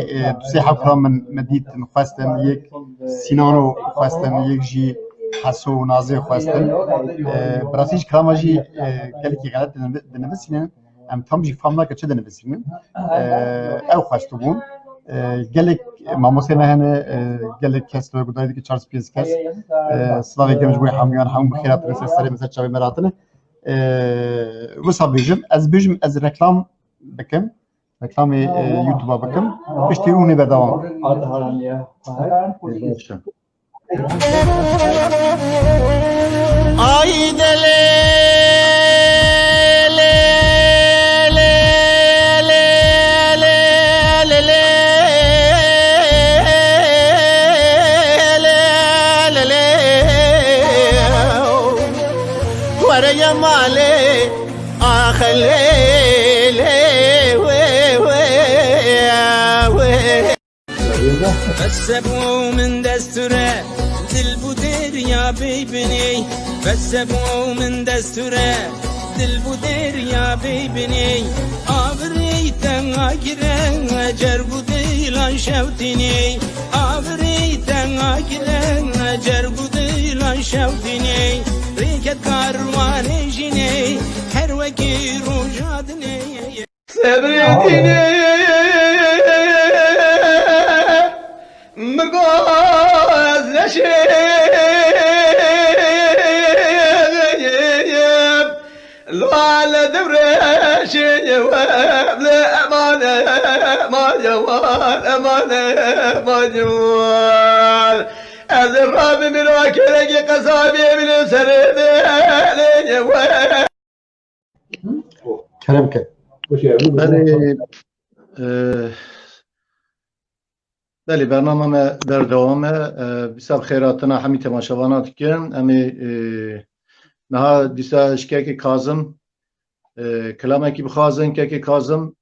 سه حفره من مدید نخواستم یک سینانو خواستم یک جی حسو نازی خواستم براسیش کلامجی گلکی غلط دنبسینن ام تام جی فهمنا که چه دنبسینن او خواستم gelek mamose mehne gelek kesler gudaydı ki Charles Pierce kes slavı gelmiş bu hamyan ham bxirat resesleri mesela çavi meratını bu sabıcım az bijim az reklam bakım reklamı YouTube'a bakım işte onu ve devam ay dele يا مالي خليلي فسبوا من دستوره دل بودر يا بيبني فسبوا من دستوره دل بودر يا بيبني أبريتن أجرن أجر بودي لان شوتني أبريتن أجرن أجر بودي لان شوتني ريكت كاروان جيني هر وكي روجادني سبرتني مقاز نشيب لو على دبرش جواب لا أمانة ما جوال أمانة ما جوال الراب من وكلك قصابي من سرد جوال كلامك بله برنامه در دوامه بسیار خیراتنا همی تماشاوانات کن امی نها دیسا اشکه کازم کلامه کی بخوازن که کازم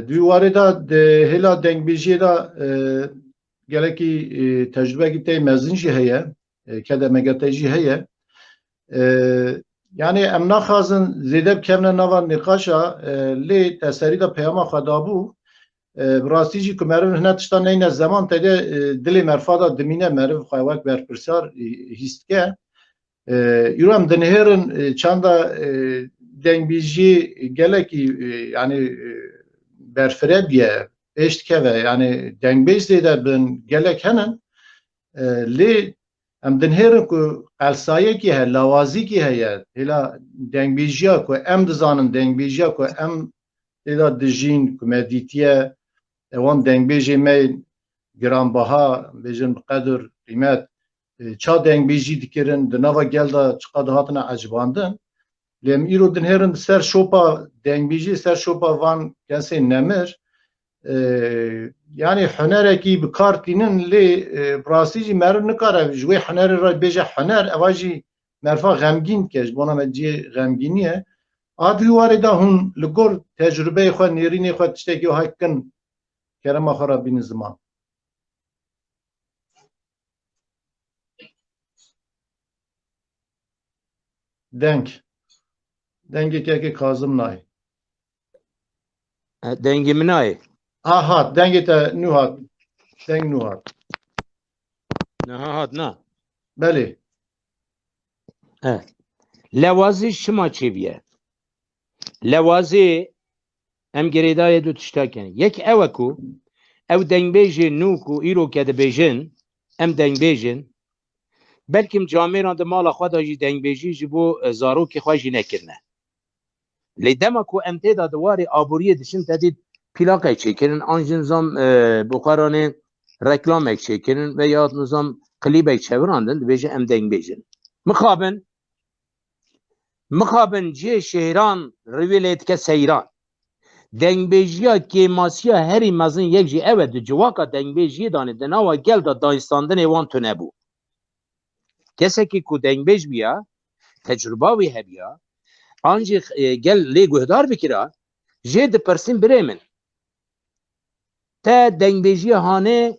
دوی واردا ده هلا دنگ بیجی دا گلکی تجربه کی تی مزنجی هیا کده مگتجی هیا یعنی امنا خازن زیده بکمن نوان نقاشا لی تسری دا پیاما خدابو براستی جی که مرف هنه تشتا نینه زمان تده دلی مرفادا دمینه مرف خواهوک برپرسار هیست که ایرو هم دنهرن چنده دنگبیجی گلکی یعنی برفره بیه اشت که یعنی دنگبیج دیده بین گلک هنن لی هم دنهرن که قلسایه کی هر لوازی کی هید هلا دنگبیجیا که ام دزانن دنگبیجیا که ام دیده دجین که مدیتیه وان دنگبیجی می گرانبها بیجن بقدر قیمت چا دنگبیجی دکرن دنوا گلدا چقدر هاتنا عجباندن لیم ایرو دنهرن سر شوپا دنگبیجی سر شوپا وان کسی نمر yani hunereki bir kartinin li brasici mer nikare jwe huner ra beje huner evaji merfa gamgin kej bona meci gamginiye adi warida hun ligor tecrübe xwe nêrînê xwe tiştekî hakin kerema xwe ra bînin ziman dengê Kazım nayê dengê min nayê hat dengê te nû hat deng nû hat niha hat na belê lewazî şima çêbiye lewazî em girêdayê du tiştakin yek ew ku ew dengbêjê nû ku îrokê dibêjin em dengbêjin belkim camêran di mala xwe da jî dengbêjî ji bo zarokê xwe jî nekirine lê dema ku em têda di warê aboriyê dişin tedî plakek çêkirin an jî nizam buxaranê reklamek çêkirin ve ya nizam klîbek çevirandin dibêje em dengbêjin mixabin cê şehran rivêlê dike seyran dengbêjiya kêmasiya herî mezin yek jî ew e di civaka dengbêjiyê danê di nava gel da dayîstandinê wan tune bû kesekî ku dengbêj biya tecrüba wî hebiya an jî gel lê guhdar bikira jê dipirsîn birê min te dengbêjiya hanê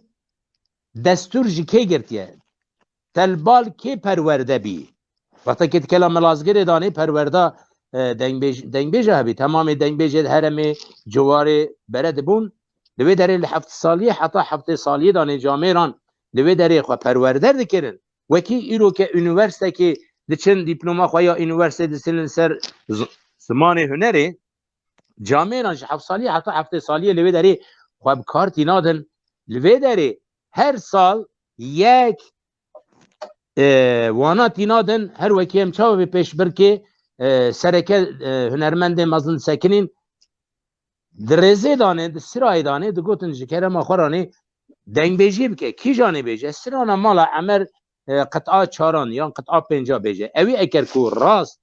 destûr ji kê girtiye telbal kê perwerde bî vatakê dikela milazgirê danê perwerda dengbêje hebî temamê dengbêjê heremê ciwarê bere dibûn li vê derê li heft saliyê heta heftê saliyê danê camêran li vê derê xwe perwerder dikirin wekî îroke üniversitekê diçin dîploma xwe ya üniversiteyê disilin ser zimanê hunerê camêran ji heft saliyê heta heftê saliyê li vê derê xwe bi kar tînadin li vê derê her sal yek wana tînadin her wekî em çawa vê pêşbirkê sereke hunermendê mezin sekinîn di rêzê danê di sirayê danê digotin ji kerema xwe ranê dengbêjî bike kî janê bêje sirana mala emer qit'a çaran yan qit'a pênca bêje evî eker ku rast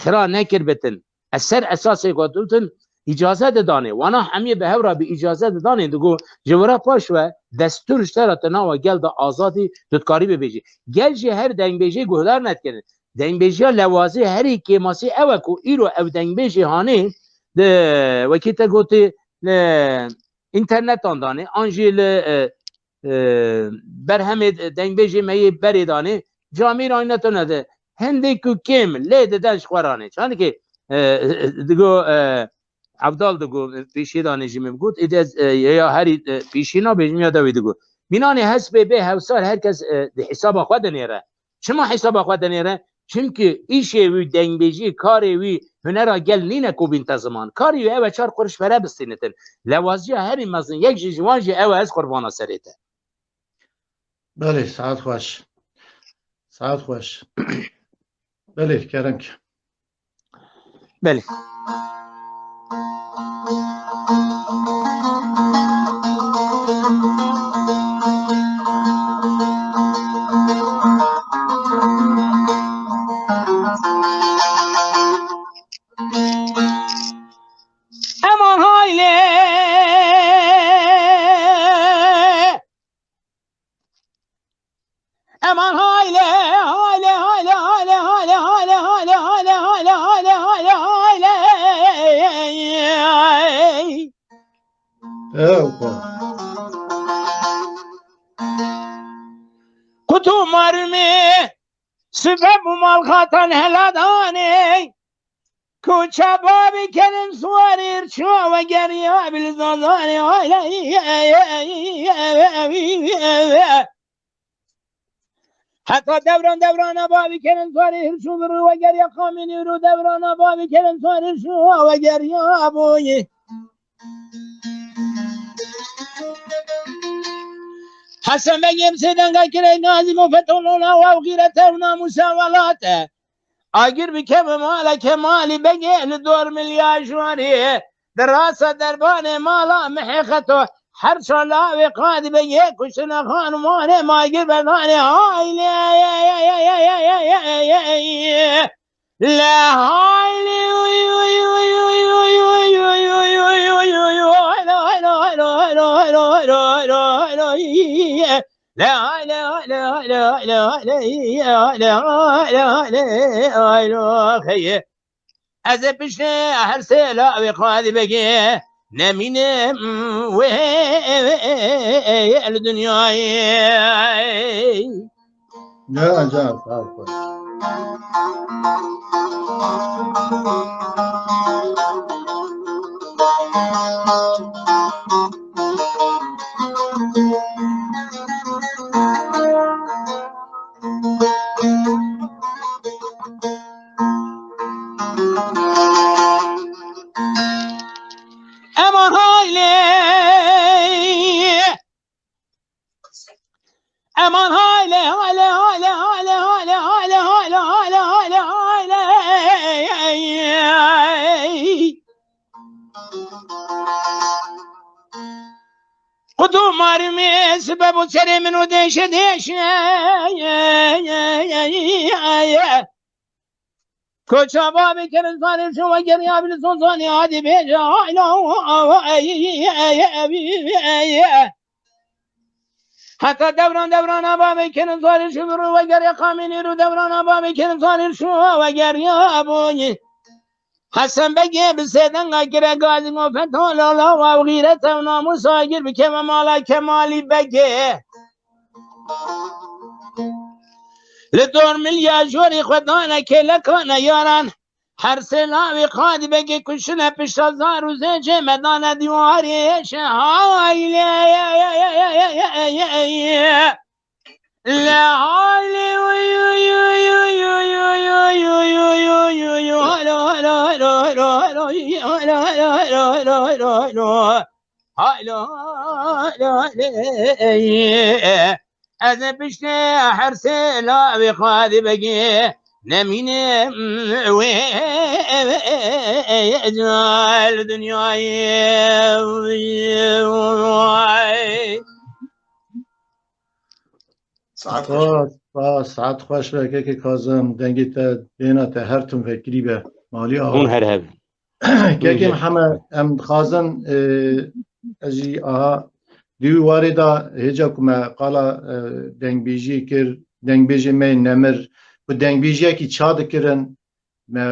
xira nekir bitin eser esasê gotin îcaze de danê wana hemiyê bi hewra bi îcaze de danê digo ji wira paş ve destûr ji te re nava gel da azadî tu dikarî bibêjî gel jî her dengbêjê guhdar nedkirin دنگبیجیا لوازی هری که ماسی اوه کو ایرو او دنگبیجی هانی ده وکیتا گوتی اینترنت آندانه آنجیل برهمه دنگبیجی می بریدانه جامعه راینتو نده هندی کو کم لید دنش خورانه چانه که دگو عبدال دگو پیشی دانشی میگود یا هری پیشی نا بیجم یا دوی دگو بینانه حسب به هفسار هر کس حساب خود نیره چما حساب خود نیره چونکه ایشه وی دنگبیجی کاری وی هنرا گل نینه کو بینت زمان کاری وی اوه چار قرش بره بستینتن لوازی هری مزن یک جوانجی اوه از قربانا سریته بله ساعت خوش ساعت خوش بله کرم که بله امان هایله امان هایله هایله هایله هایله هایله هایله هایله هایله هایله هایله هایله هایله قطو مرمی سبب مالخاتن هلادانی کوچه بابی کنن سواریر چو و گریا بلزازانی حتی دوران بابی کنن سواریر چو برو و گریا خامینی رو دوران بابی کنن سواریر چو و گریا بوی حسن بگیم سیدنگا کره نازی مفتولونا و غیرت و نامساولاته اگر بکم مالک مالی بگین 2 میلیارد جواری دراسه دربان مالا محقتو هر شلاوی قادی بگی کشن خانمان ماگر بدانی هایلی لا هایلی لا لا لا لا لا لا لا لا لا خيه از پیش هر سلا و قادی بگی نمینه و الدنیای نه جان ساعت خوش امان هایله امان هایله هایله هایله هایله هایله هایله هایله هایله هایله هایله قدو مرمی سبب سر منو دیش کوچا بابی کرن زانیم شو و گریا بلی سوزانی آدی بیجا حتی دوران بابی کرن زانیم شو برو و گریا خامینی رو دوران بابی کرن زانیم شو و گریا بونی حسن بگی بسیدن اگر گازی مفتو لالا و غیرت و ناموس آگیر بکم مالا کمالی بگی ل2 میلیارد جوری خودانه که لکنه یاران هر سلاوی قادی بگی کشنه پیش از روزه چه مدانه دیواریش هایلی لا هایلی از پیش هر سلاوی قادی بگی نمینه و اجمال دنیای ساعت خوش بگه که کازم دنگی تا دینا تا هر تون فکری به مالی اون آها هر هب که که همه ام خازن اجی آها دیو واردا هجا کما قالا دنگ بیجی کر دنگ بیجی می نمر bu dengbêjiyekî ça dikirin me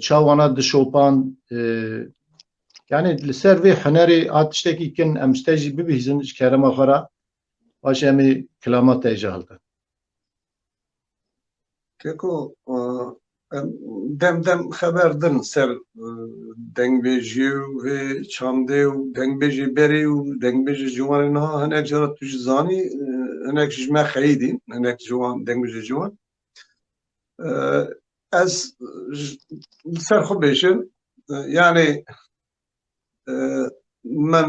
ça wana dişopan yani li ser vê hunerê hat tiştekî kin em ji te jî bibihîzin ji kerema xwe re paş em ê kilama te jî hiltin. Keko dem xeber din ser dengbêjiyê û vê çandê û dengbêjê berê û dengbêjê ciwanê niha hinek cara tu jî zanî hinek ji me xeyîdîn hinek ciwan dengbêjê ciwan ez li ser xwe bêjim yani min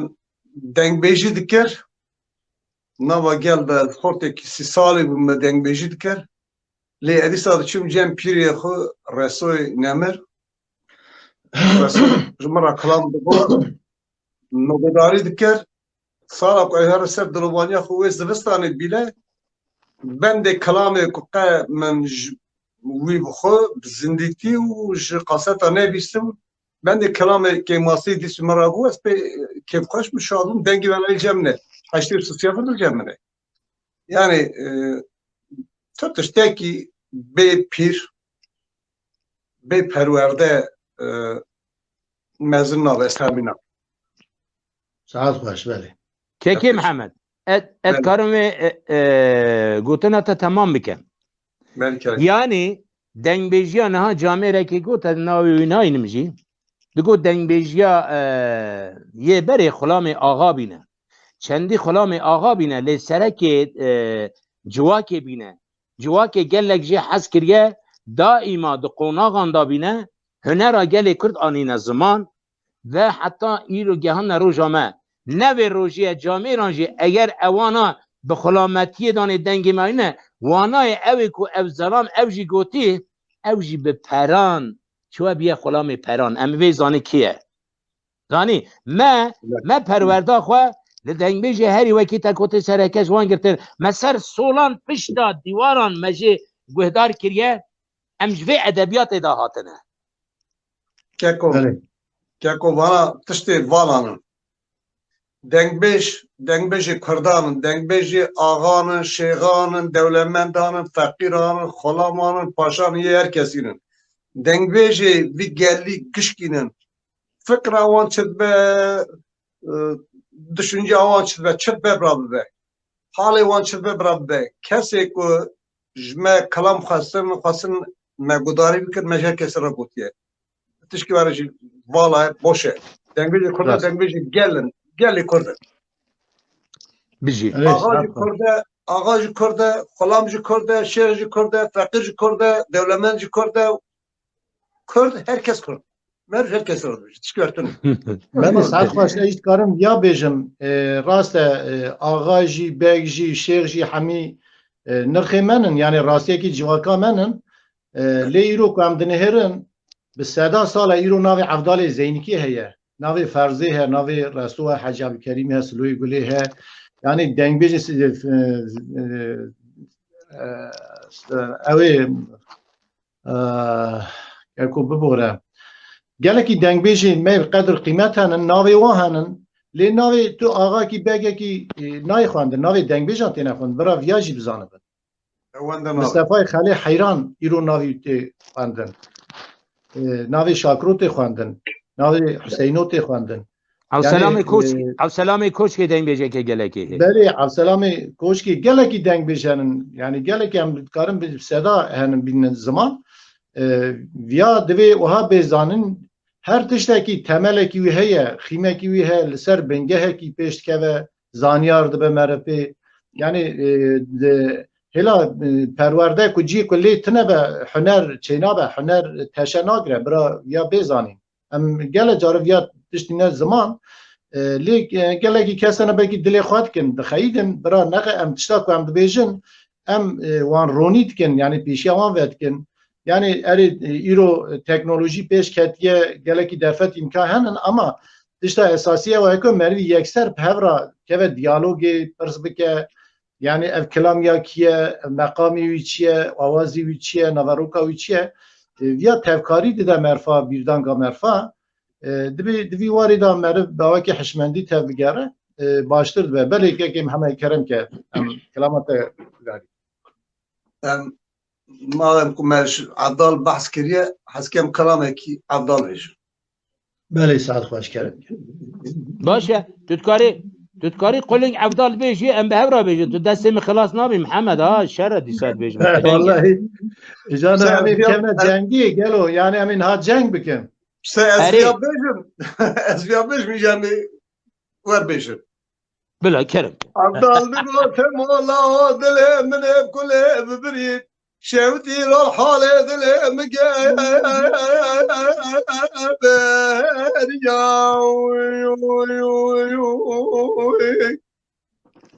dengbêjî dikir nava gel be xortekî 30 salî bû me dengbêjî dikir lê êdîsa diçûm cem pîrê xwe resoyê Nemir resoy ji min re kilam dibû navbedarî dikir sala ku her ser dilovaniya xwe wê zivistanê bîle bendê kilamê ku qe min wî bixwe bi zindîtî û ji qaseta nebîstim bendê kilamê kêmasî dîs min re bû ez pê kêfxweş min şadûm dengê venayî cem ne heştê û siyafet cem min e yani tu tiştekî bê pîr bê perwerde mezin nabe İslamî nabe. Saat xweş belê. Kekê Mihemed et karim vê gotina te temam bikim. Belki Yani dengbêjiya niha camêrekê got ez navê wî nayînim jî digot dengbêjiya yê berê xulamê axa bîne çendî xulamê axa bîne lê serekê civakê bîne civakê gelek jî hez kiriye daîma di qonaxan da bîne hunera gelê Kurd anîne ziman ve heta îro gehana roja me nevê rojiye camêran jî eger ewana bi xulametiyê danê dengê me ne wanayê ew ê ku ev zelam ew jî gotî ew jî bi peran çiwe biye xulamê peran em vê zanî kî ye zanî me perwerda xwe li dengbêjê herî wekî te gotê serekeş wan girtin me ser solan pişta dîwaran me jê guhdar kiriye em ji vê edebiyatê da hatine Keko vana tiştê valanin dengbêjê Kurdanin dengbêjê axanin şêxanin dewlemendanin feqîranin xulamanin paşanin yê her kesînin dengbêjê vî gelî gişkînin fikra wan çi dibe düşünce wan çi dibe çi dibe bira bibe halê wan çi dibe bira bibe kesê ku ji me kilam xwestin me gudarî bikir me ji her kesê re gotiye tişkî were jî vala boş e dengbêjê Kurda dengbêjê gelê Kurd bijî axa jî Kurd e xulam jî Kurd e şêr jî Kurd e feqîr jî Kurd e dewlemend jî Kurd e Kurd herkes Kurd mer herkes Kurd tişkî wertin Ben de saat xweş eşit karim ya bêjim rast e axa jî bek jî şêx jî hemî nirxê menin yani rastiyekî civaka menin lê îro ku em dinêherin bi seda sala îro navê Evdalê Zeynikî heye navê Ferzê he navê Restoa Hacı Abdülkerim he Silûyê Gulê he yani dengbêjê ew ê ku bibore gelekî dengbêjê me qedir qîmet henin navê wan henin lê navê tu axakî bekekî nayê xwendin navê dengbêjan têne xwendin bira viya jî bizanibin Mustefayê Xelê Heyran îro navê tê xwendin navê Şakro tê xwendin navê Hüseyno tê xwendin Evselamê koçkê dengbêjekê gelekê heye berê Evselamê koçkê gelekî dengbêj henin yani gelekî em dikarin bi seda henin bînin ziman viya divê wiha bêzanin her tiştekî temelekî wî heye xîmekî wî heye li ser bingehekî pêş dikeve zaniyar dibe merepê yani hêla perwerde ku cî ku lê tinebe huner çênabe huner teşe nagire bira viya bêzanîn em gelek carî viya tiştîne ziman lê gelekî kesene belkî dilê xwe dikin dixeyîdin bira nexe em tişta ku em dibêjin em wan ronî dikin yani pêşiya wan vedikin yani erê îro teknolojî pêş ketiye gelekî derfet imkan henin ama tişta esasiye wa ku merivî yekser hevra keve diyalogê pirs bike yani ev kilamiya kiye meqamê wî çi ye awazî wî çi ye navaroka wî çi ye viya tevkarî dide merfa bîrdanga merfa divî warê da meriv dawekî hişmendî tev bigere baştir dibe belê kekêm heme kerem ke em kilama te garî ما مش عدال بحث كريه حسكم كلامك عدال بيجو بله سعد خوش کرد باشه تتکاری قلنگ عبدال بیجی ام به هورا بیجی تو دستم خلاص نابی محمد ها شر دیسات بیجی والله اجانا سه همین ازیا- کمه جنگی گلو یعنی همین ها جنگ بکن ازبيا بيجن ازبيا بيج ميجان ور بيجن بلا کرم عبدال بيقول تمولا دل من بكل ببريد شوتي له الحالة دل مقابر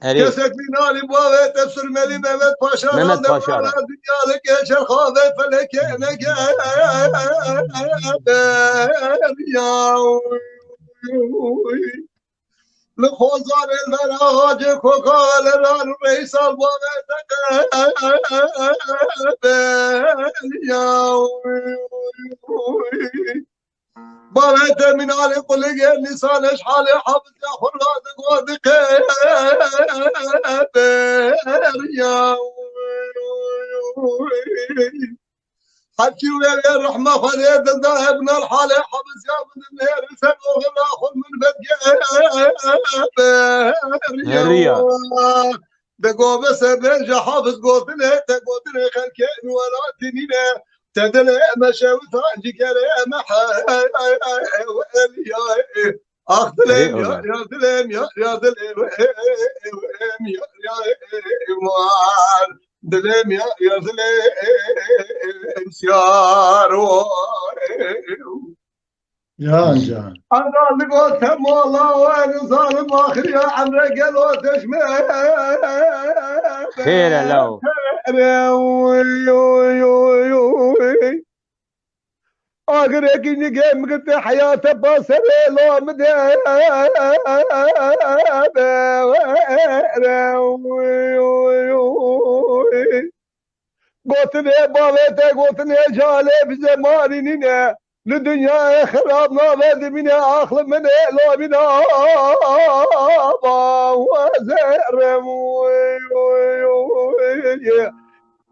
اری كسك من علي بوابة تفسر ملي مهمت باشا مهمت رالد پاشا را. الدنيا لك يا شرخابة فلك مقابر لخوزان المناهج كوكال ران رئيس البابا بابت من علي قلق النسان اشحال حبس يا خراد قوادق حكي ويا الرحمة خليت ذهبنا الحالة حبس يا من النير سنوغ ناخذ من بدقة الرياض. دقوا بس برجع حافظ قوتنا تقوتنا خلكين ولا تنينا تدل مشاوي تانجي كلام اخذلم يا ذلم يا ذلم يا دلم يا ذلم سيارو ya انجان انا اللي قلت والله وين ظالم اخر يا عمرو قالوا تشمع خير لو آخر يكين يقيم قلت حياته باسر لو مدى قلت لي بابيته قلت لي جالي بزماني نينا لدنيا خراب نابد من اخل من لو من وزرم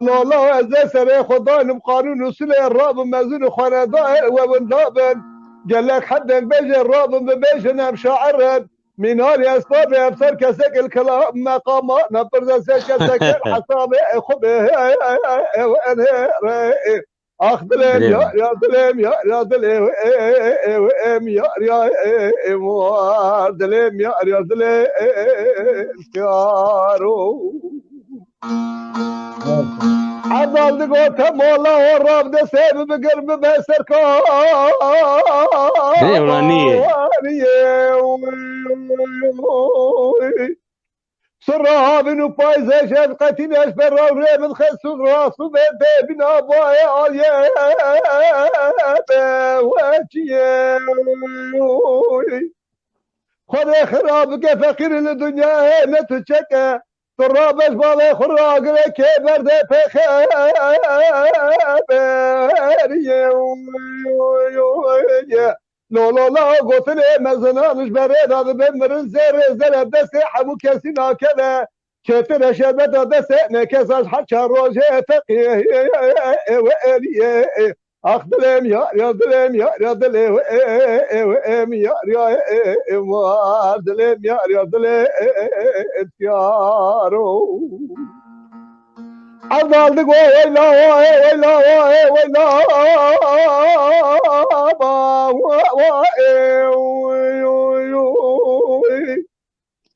لا لا از سر خدایم قانون اصول الراب مزون خندا وبندابن قال لك حد بيجي الراب بيجي شاعر من هاري اسباب ابصر كسك الكلام مقام نبرز كسك حساب خب اخدلم يا دلم يا دلم يا دلم يا دلم يارو عبال دقوت مولا والراب ده سيب بقرب بسركان سرها بنو بايزة شفقتي نشبر وريم خسو راسو بنا بايا عالية خذ خرابك فقير للدنيا نتشكى ترابش بالي خراق لك برد لا لا لا قلت لي مزنانش بريد هذا بمرن زر زر دسي حمو كاسينا كذا كتر شبت دسي نكساش حكى روجه فقيه اخدلم يا دلم يا دلم يا دلم يا دلم يارو عبال دقوا ويلا ويلا ويلا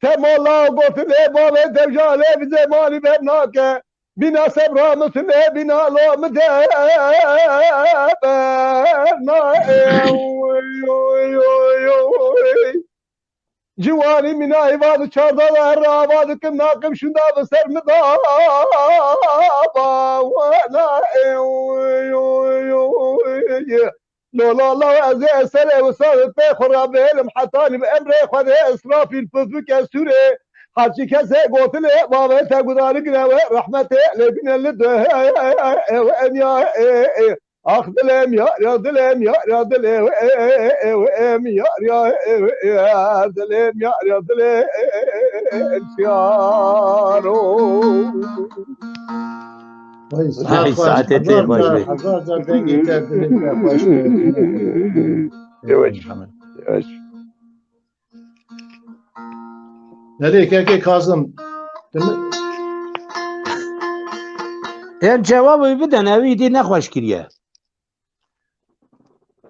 تمالا قلت لي بابا ترجع لي بزماني بناك بنا سبرا مثل بنا لو مدابنا جواني من عباد شرطة الرابط كنا قم شندا بسر مضابا ولا لا لا لا أزي سنة وصارت بيخور ربهم حتاني بأمري خذ إسرافي الفزوك سوري حاجي كسي قلت لي بابا تقول لك رحمتي لبنا لده وأن يا أخدلم يا دلم يا دلم يا دلم يا دلم يارو وای Ay, saate te baş be. هزار دنگی تر دلی تر باش Yavaş. Yavaş. Nereye keke Kazım? Eğer cevabı bir de neviydi ne hoş kiriye.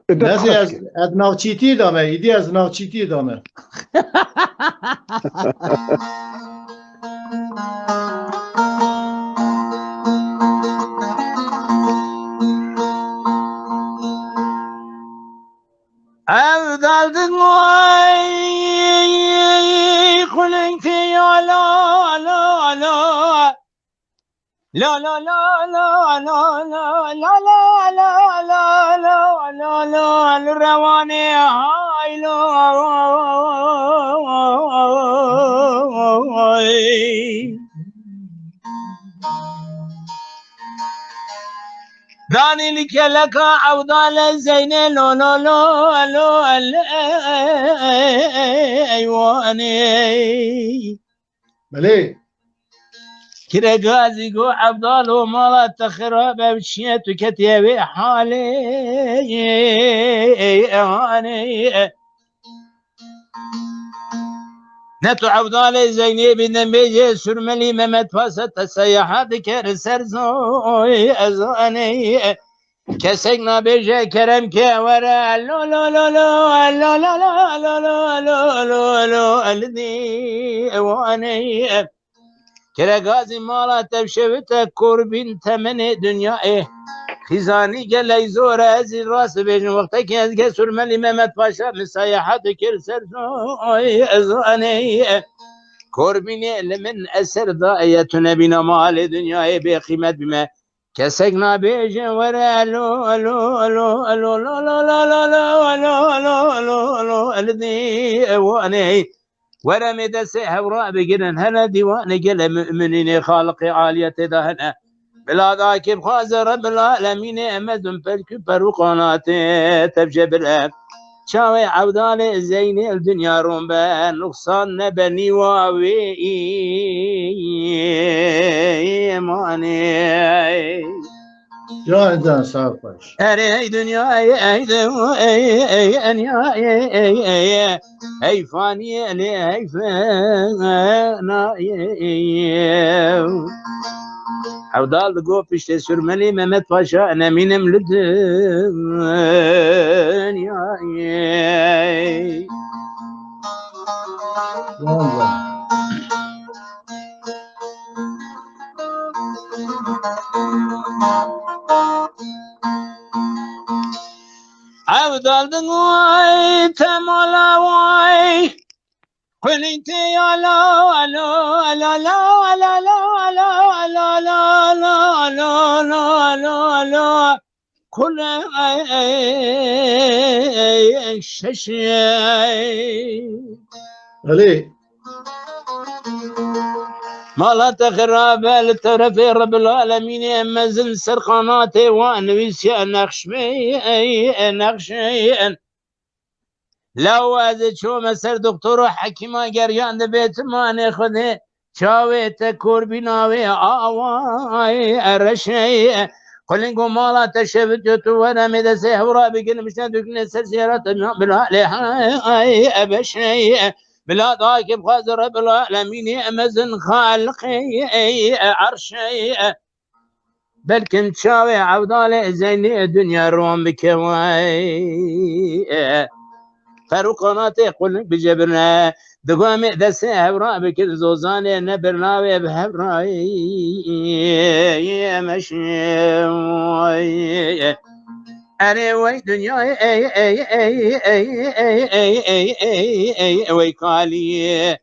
Nezi az navçiti dame, idi az navçiti dame. Ev daldın oy kulunki ya la la la la la la la la la la la la la la revani haylo داني لك لك عوضال زين لو لو لو لو ايواني Bale, كده غازي قو عبدال ومالا تخرب بشيت كتيبي حالي اني نتو عبدال زيني بن بيجي سرملي ممت فاسد السياحات كرسر زوي ازاني كسك نبيجي كرم كورا لو لو لو لو لو لو لو لو لو لو لو الذي واني كرا غازي مالا تبشبت كوربين تمن دنيا خزاني قال يزور ازي راس بين وقتك يزقى سرملي ممت فاشا مسايحات كرسر زوي ازاني كوربيني لمن أسر ضاية نبينا مال دنيا بقيمة بما كسقنا بيجن ورا لو لو لو لو لو لو لو لو لو لو لو الذي واني ورا مدسه وراء بقرن هنا ديوان قل مؤمنين خالق عالية دهنا بلا ذاك بخازر رب العالمين أمدن فالكبر وقناتي تبجبر شاوي عودال زين الدنيا رومبا نقصان نبني واوي ماني candan sağ baş. اري دنيا اي انيا اي فاني لي اي فانا عودال قو بشت سرملي ممت باشا انا مينم للدنيا Candan. عودال دنواي تمالا واي قلت يا لا لا لا لا لا لا لا لا لا لا لا لا لا كل شيء Bale, ما لا تخرب الترف رب العالمين مزن سرقاناتي وانويسي نقشمي نقشي لو از چو مسر دکتر حکیما گریان بیت مانه خوده چاوه تکور بیناوه آوای ارشی قلنگو مالا تشبت جتو ورمی دسه ورا بگن مشنا دکن سر سیارات بلا لحای ابشی بلا داك بخاز رب العالمين امزن خالقي عرشي بلكن شاوي عودال زيني الدنيا روم بكواي فاروقاناتي قل بجبرنا دقوم دسي هبراء بكل زوزاني نبرناوي بهبراي مشي أنا وي دنيا وي كالي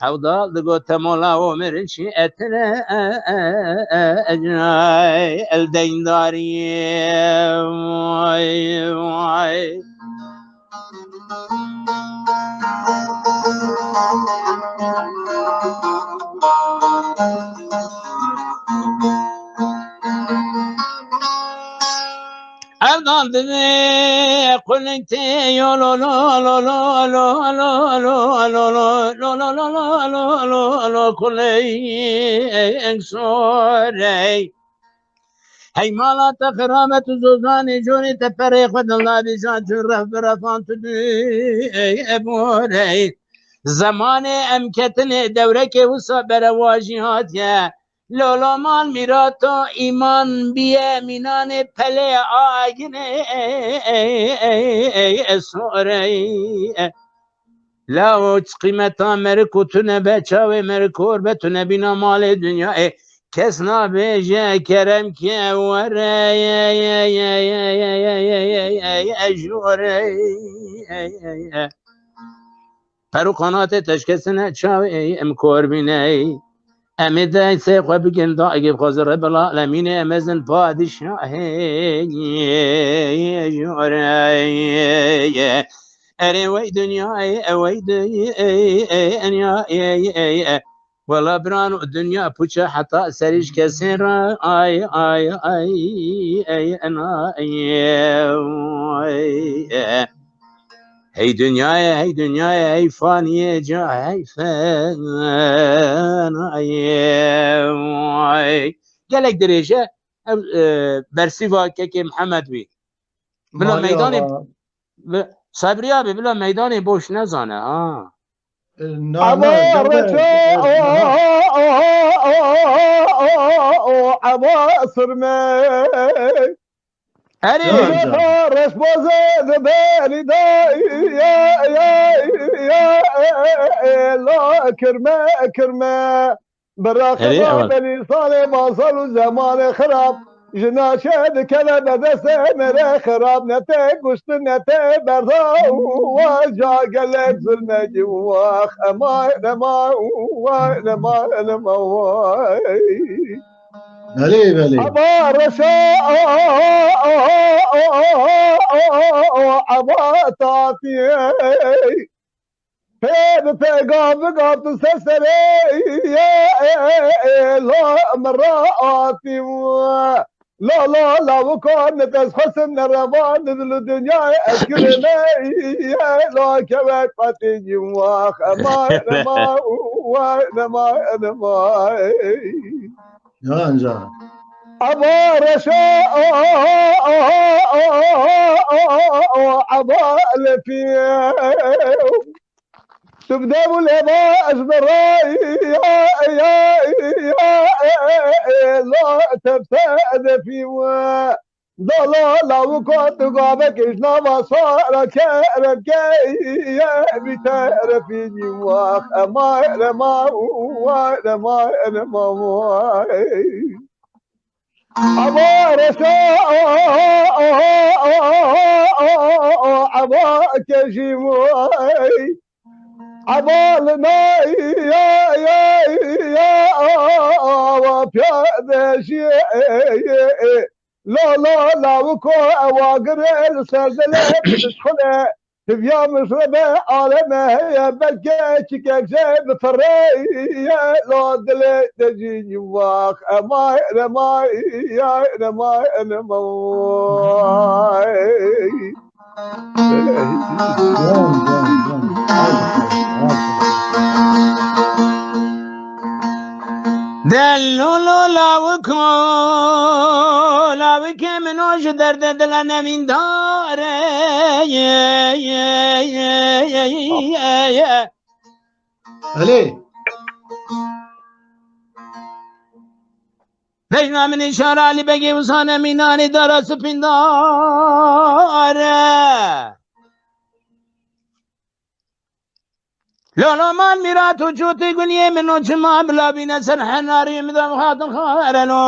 أوضال دقو تمولا ومرن شئتنا أجناي الدين داري واي أرضان دني قلت يا لا لا لا لا لا لا لا لا لا لا لا لا لا لا كل إنسوري هی مالا تخرامت و زوزانی جونی تپری خود الله بیشان چون رف برفان تو بوره زمان امکتن دوره که وسا برواجی هاتیه لولامان میراتو ایمان بیه مینان پله آگنه اسوره لا قیمتا مرکوتونه بچاوه مرکور بتونه بینا مال دنیا کس نابیجه کرم که وره اجوره پرو قنات تشکسنه چاوه امکور بینه امی دای سی خواه بگن دا اگه بخوزره بلا لمینه امزن پادشاه جوره اره وی دنیای وی دنیای ولا برانو الدنيا بوچه حتى سريش كسين را اي اي اي اي انا هي دنياي هي دنياي هي فانية جا هي فانا قالك دريجة برسيفا كي محمد بي بلا ميداني صبريا بي بلا ميداني بوش نزانه عباصر ما رش بوزه ذبالي داي يا لا كرمه براخنا بني صالح ما صاروا زمان خراب جنا شاد كلا بدس مرا خراب نتاك وشت نتاك برضا وجا قلب زلمة جواخ أما بله أبا رشا أبا تعطي بقاب تسسري لا مراتي لا وكان نتس حسن الربان ذل الدنيا أكرمي لا كبت فتي واخ أما يا انجا أبا رشا أبا لفي تبدأ بالهباء أجبراي لا تبتعد في لا وكنت قابك إجنا ما صار كأرب كي بتعرفيني واخ أما أبا رشاء أبا كجيموي عبالنا يا وبياد شيء لا وكو أواقر السلسلة بتدخله تبيا مشربة عالمه هي بلكي تشكك زي بفري لا دلي تجيني واخ أماي دلولو لاوكو منوش درد دلنا من داره بله بجنا من اشاره علی بگی وسانه مینانی داره سپینداره لولو مال میراتو چوتی گنیه منو چما بلا بینه سر حناری مدام خاطن خارنو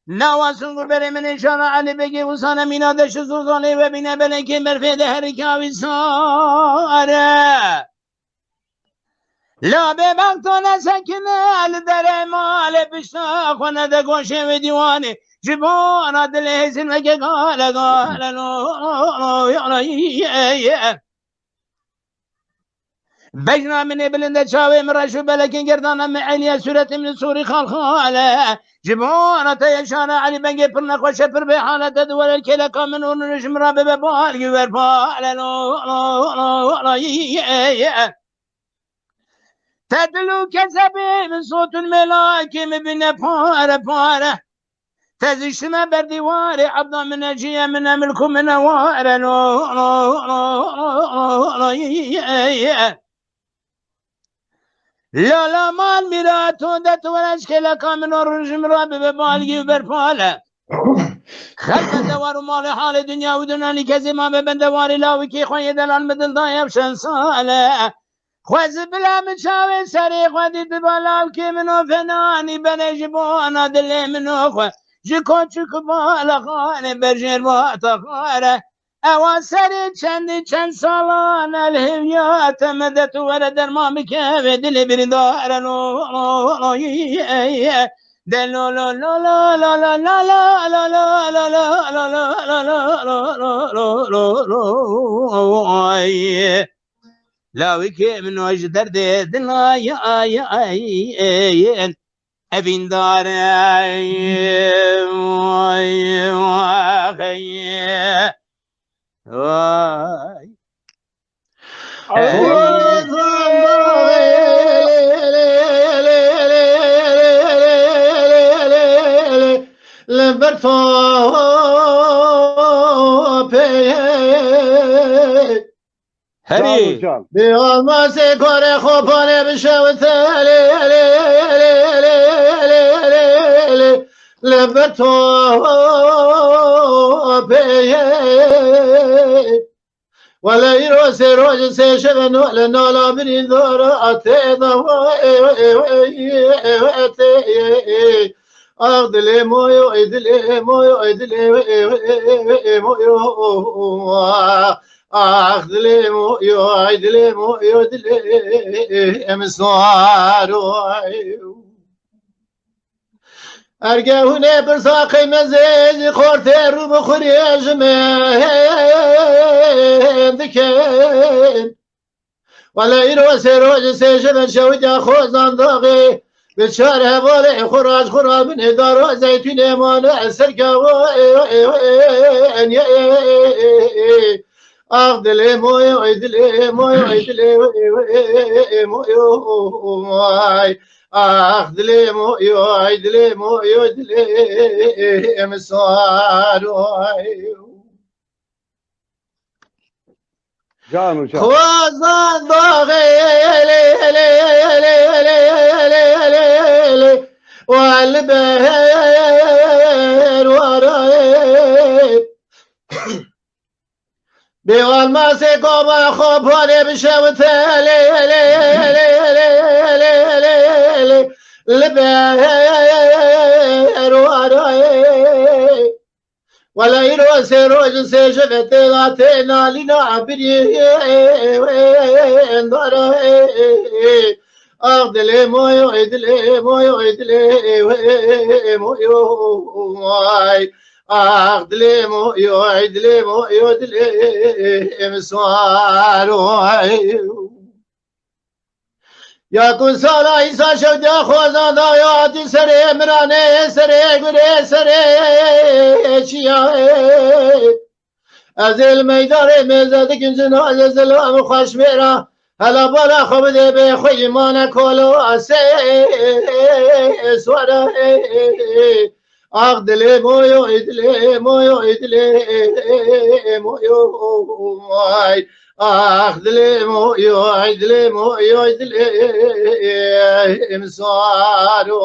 نواسون بری من اشاره علی بگی وسانه مینا دش زوزانی و بینه بلنکی مرفه ده هر کاوی ساره لا ببقتنا سكنة لدر مال بشتا خونه ده گوشه و دیوانه جبانا دل حسن وكي قال بجنا من بلند شاوي مرشو بلكن گردانا معليا سورة من سوري خالخالة جبانا تيشانا علي بنجي پرنا خوشه پر بحالة دول الكلكا من ونرش مرابي ببال جور فال تدلو كسبي من صوت الملاكم بن باره باره تزشنا بردواري عبدا من أجي من أملكم من واره لا لا مال ميراتو دت ورشكلك من الرجم راب ببالي وبرفاله خلف دوار مال حال دنيا ودناني كزي ما ببن دواري لاوكي خوي دلال مدل ضايب شن صاله خوز بلا مشاوي سري خودي دبالاو كي منو فناني بنجبونا دلي منو خو جكو بالا خاني برجر باتا خاره اوان سري چند سالان الهويات مدت ورد ما مكاوي دلي بردار دلو لا لا لا لا لا لا لا لا لا لا لا لا وكي من وجه درد دنا يا أبين دار هری بیاماز کار خوبانه بشه و لبتو ولا يروس روج سيشبن ولا نالا برين دورا أتينا أغدلي مويو إدلي مويو إدلي مويو أغدلي مويو إدلي مويو إدلي أمسوارو أرجعوني برساقي مزيج خورتي رو بخوري جمين دكين ولا يروس روج سيشبن شوجا خوزان ضاغي بالشارع بولي خراج خراب من إدارة زيتون مانع سركاوين أغدلي مويو إدلي مويو إدلي مويو أخذلي مويو عيدلي مويو دلي مسوارو جانو شان خوزان ضاغي والبهر وراي بيوال ما سيقوم خوباني بشوتالي لبهر وراي ولا يروس روج سيشفت لاتينا لنا عبرين دراي أغدلي مويو إدلي مويو إدلي مويو أغدلي مويو إدلي مويو إدلي مسوارو يا كل سالا عيسى شودي خوزان داياتي سري مراني سري قري سري شياي أزل ميداري ميزادك انزنا عزلام خوش ميرا هلا بالا خبدي بخوي مانا كولو أسي سوارا أغدلي مويو إدلي مويو إدلي مويو أخذلي مويو عدلي مويو عدلي مسارو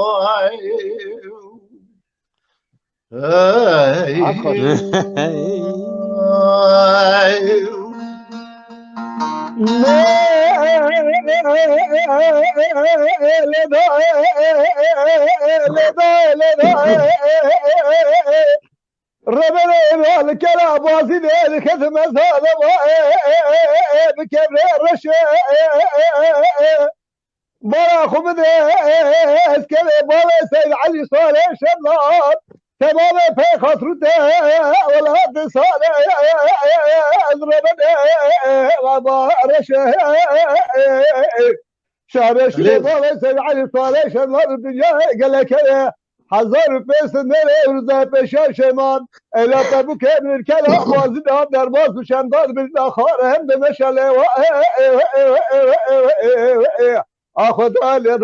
ربنا الكلام واسد الكتم هذا بكبر الرشا برا خمد اسكلي برا سيد علي صالح شباب تمام في خطرته ولا صالح ربنا وابا رشا شابش برا سيد علي صالح شباب الدنيا قال لك حضر فیس نره روزه پیشا شمان الا تبو که من الكلام وازد هم در باز و شمداد بالنخار هم بمشله أخذ لي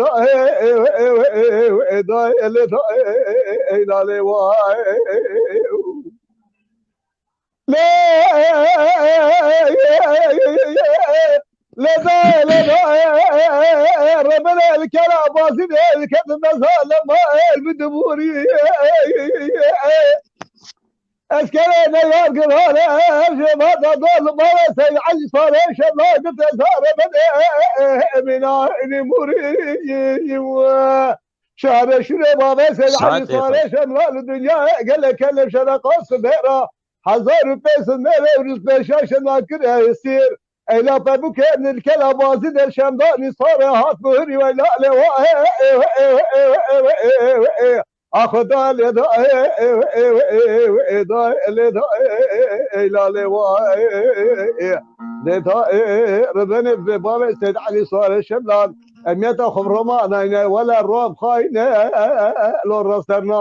ربنا الكلام باسد الكذب لما بدبوري اسكرنا يا قرار هذا ضل ما سيعج صار شباب قلت صار من موري شهر شرب ما سيعج صار شمال الدنيا قال لك كلم شرقاص بيرا 1500 ورز بشاش ما كره يصير إلى فبك من الكلام بازد الشمداني صار هات بهري ولا أخذ اليد إلى ربنا ببابا سيد علي صار الشملان أميت أخبر رمانا ولا الرواب خاينة لو رسلنا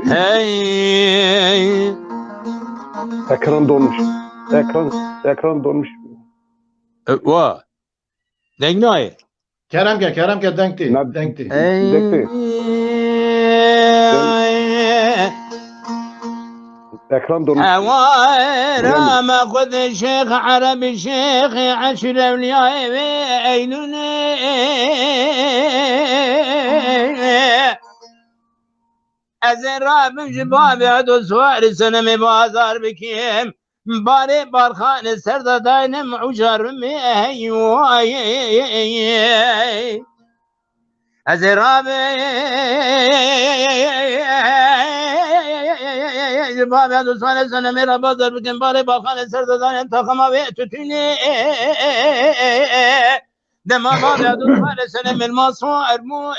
Hey. Ekran donmuş. Ekran donmuş. What? Dengnay. Kerem ke denkti. Ne- Denkti. Dekti. Ekran donmuş. حوارا ما خذ الشيخ عربي الشيخ عشر اولياء ايلوني از راب جباب عدو سوار سنم بازار بكيم باري بارخان سرد داينم عجر مهيواي از راب جباب عدو سوار سنم بازار بكيم باري بارخان سرد داينم تخما ويتتني دم باب عدو سوار سنم المصوار مو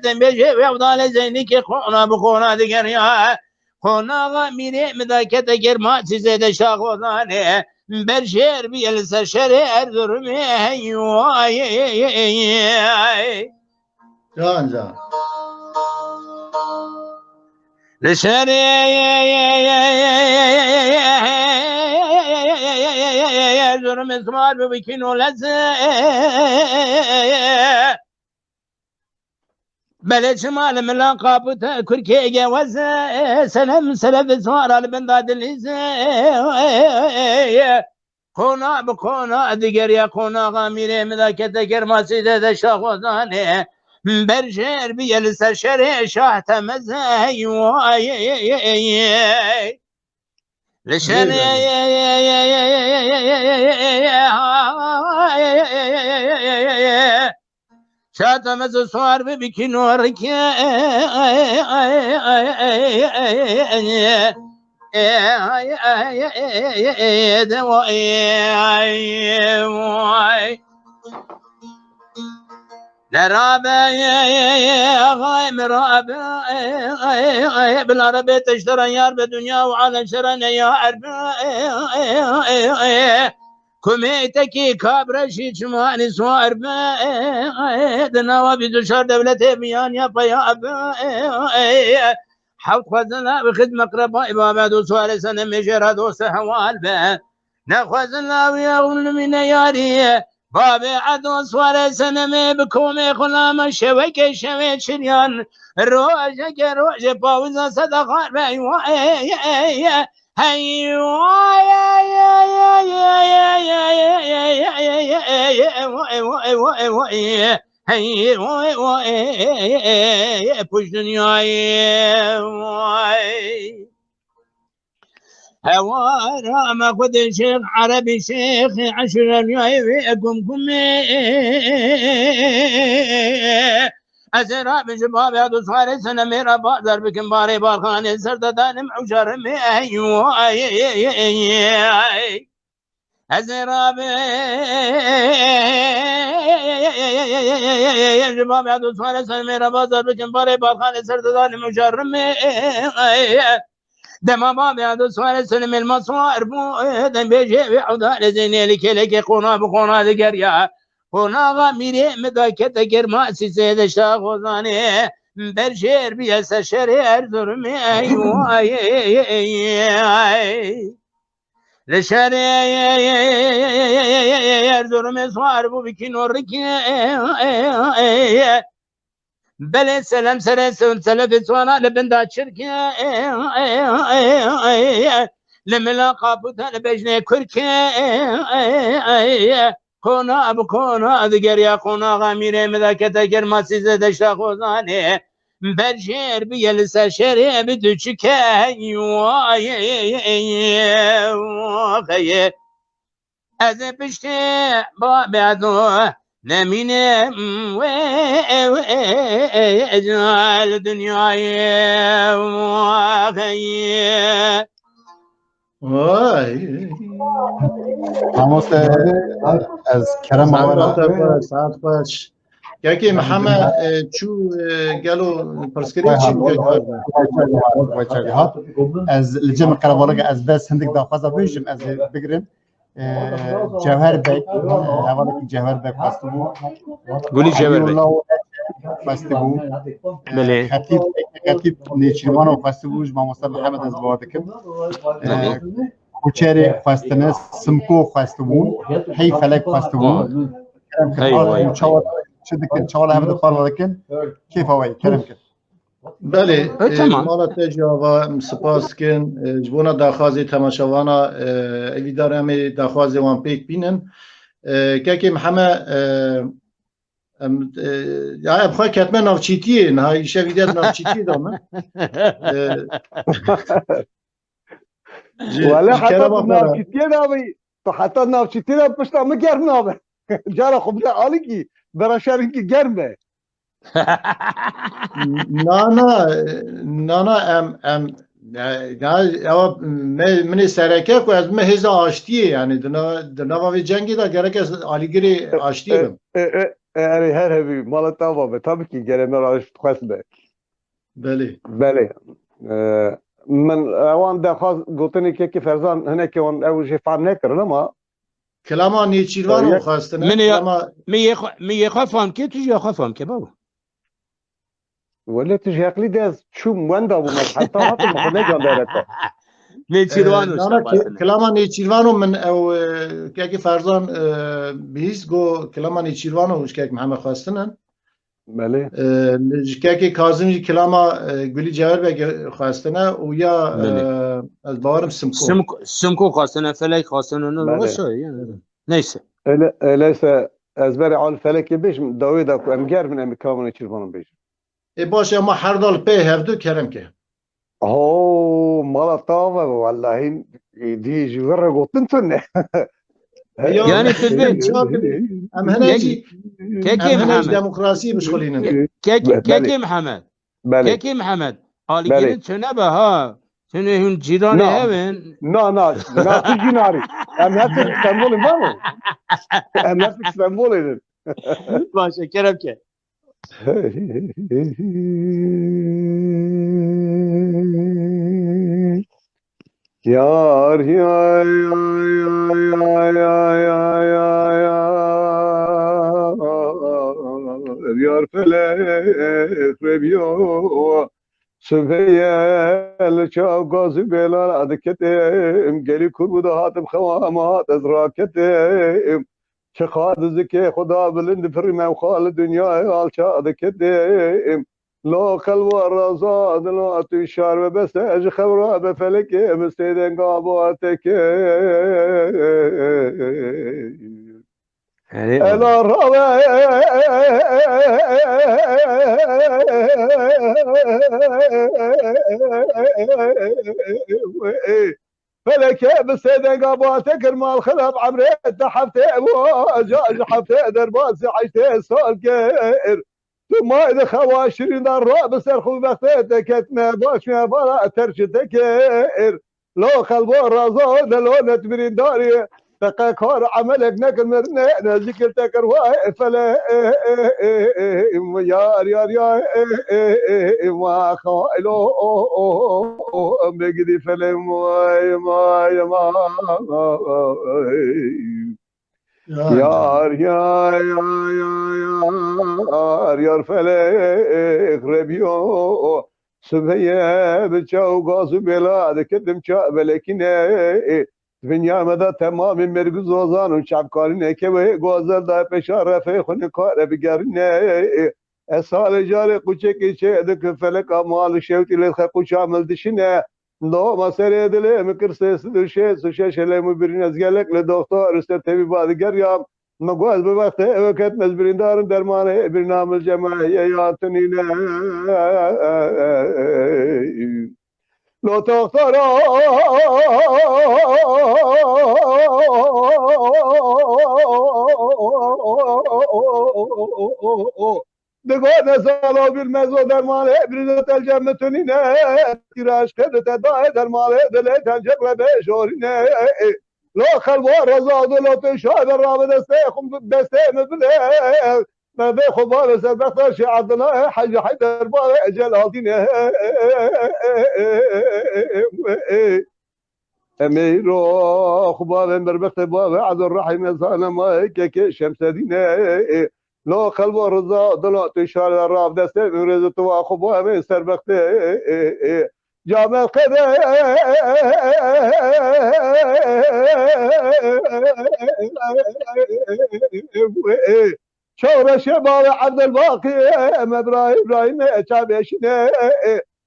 دم بيجي ويفضل زينك خونا بخونا دقريا خونا غميني مذاكة كرما تزيد شاخوضاني برشير بيلسا شرير ذرمي هيواي Canca. ذرمي اسمار ببكينو لزي بلد شمال ملان قابوت كركي جواز سلام سلام سوار البنداد الإزي قونا بقونا دقر يا قونا غاميري مذاك دقر ما سيدة شاخوزاني برشير بيلس شري شاه تمزي لشري شاتمز صار بكنورك نرابة غايم رابة بالعربية تشترى يار بدنيا وعالم شرنا يا عرب كوميتكي كابرشي شماني سوار دناوا بزشار دولة بيان يا بياب حوت خزنا بخدمة قرباء بابا دو سوار سنة مجرى دو سهوال به نخزنا ويغل من ياري بابا عدو سوار سنة بكومي خلام شوكي شوي شريان روجة باوزا صدقار بأيوة push دنياي هوارا ما خد شيخ عربي شيخ عشر الياي أقومكم أزرع بجباب يا دوسوار سنة ميرا بازار بكم باري بارخان سرد دانم عشر مي أزرع بجباب يا دوسوار سنة ميرا بازار بكم باري بارخان سرد دانم عشر مي دم باب يا دوسوار سنة المصوار بو دم بيجي وعودان زيني لك قونا بقونا ذكريا قونا غاميري مذاكة كرما سيسيد شاخوزاني برشير بيسا شرير ذرمي لشهر اردورم سوار بو بکی نورکی بله سلام سر سلف سوانا لبندا شركة لملا قابوتا لبجنة كركة كونا أبو كونا ذكر يا كونا غامير مذاكتا كرما سيزة دشتا خوزاني برجير بيلسا شري بدو شكا از پشت با بعدو نمینه و اجال دنیای واقعی وای ناموس از کرم موارا ساعت باش که محمد چو گلو پرسکری چی میگه از الجمع قربالك از بس هندك داخوازا بيجم از بقرن جوهر بيك هوالك جوهر بيك فاستبو قولي جبر بي فاستبو بله خطيب نيشيوانو فاستبو جمع مصطفى محمد از بوادكم كوچيري فاستنس سمكو فاستبو هي فلك فاستبو أيوة. شدك شغله هم دخل ولكن كيف هو كلام كده بله تمام. مالت جواب سپاس کن جبونا داخوازی تماشاوانا ایدار همه داخوازی وان پیک بینن که محمد یا بخواه کتمه نافچیتیه نه ایشه ویدیت نافچیتی دامه ولا حتى نافشتي نابي حتى نافشتي نابي مش نابي جرم نابي جارا خبزة عليكي برا شاركي جرمه نه ام یا من سرکه که از مهز آشتیه یعنی دنا و جنگی دا گره که آلیگری آشتیه بم يعني هر هبي مال تابا tabii ki geleme راش تخسبه بله من اوان ده خاص قلتني كيف فرزان هناك وان اول شيء فعل نكر لما کلاما نیچیروانو خواستنه من کلاما می خفهم که تجي خفهم که بابا ولا تجي عقلي داز شو مواندا ابو حتى حتى ما خدنا جان دارته نیچیروانو کلاما نیچیروانو من او که فرزان بیس گو کلاما نیچیروانو که محمد خواستنن بله که کاظمی کلاما گلی جوهر بگ خواستنه و یا از باورم سمكو خواستنه فلك خواستنه بله. نروشه يعني نيسه ليس ازبري على الفلك بيش داويدا كو امجار من امكان يشربون بيش باشه اما هر دال په هفدو کرم که اوه مالا طابة والله دي جوهر قوتن تنه يعني في البيت ام هنجي كيكي محمد ديمقراسی مشغولين كيكي محمد بله كيكي محمد آلگیری چنه به ها چنه هون جیران هون نا تجيناري ام هاتك استنبول بابا ام هاتك استنبول باشه کرم که yar ya yar felek rebiyo سفيل شاقاز بلال عدكتم قلي كربدا هاتم خوامات ازراكتم شخاد زكي خدا بلند فرما وخال دنيا يال شادكتم لا خلوة رزاد لا تشار بس اج خبره بفلك بستيدن قاباتك انا الرابع فلك بستيدن قاباتك المال خلاب عمريت حفتي وجاج حفتي درباس عشتي سالكير ثم إذا خواشرين الراب سرخو بختك كتنا باش ما برا ترشتك لو خلبو الرازود لو نتبرين داري تقاكار عملك نكمرنا نزيك تكر واي فلا يار يار يار ما خوالو بقدي فلا ما yar yar yar yar felek rebiyo Sübheye bıçağı gazı belade kedim çabelekine دنیا مدا تمام مرگز وزان و شبکاری که به گوزل دا پشار رفه خونه کار بگرنه سال جار کوچکی چه دک فلک مال شوتی لخ کوچ عمل دشنه دو مسر دل مکرسه سوشه سوشه شلم برین از گلک لدکتر است طبیب بادگر یا مگوز به وقت مزبرین دارن درمان برنامه جمعی یاتنی نه لو تختار دگاه نسالا بالمز و درمان ابرزت الجمتنینه تیراش قدت دای درمان دل تنجق لبشورینه لو خلوار رزاد لو تشاب الراب دسته مبله ما في خبار سبقت شي عبد الله حج حيدر بار جلالدين اميرو خبار مربخت باب عبد الرحيم زانا ما كيك شمس دين لو قلب رضا ضلعت اشاره الراب دسته رزت وخبار سربقت جامع قدر شورى شباب عبد الباقي ابراهيم تابعشنا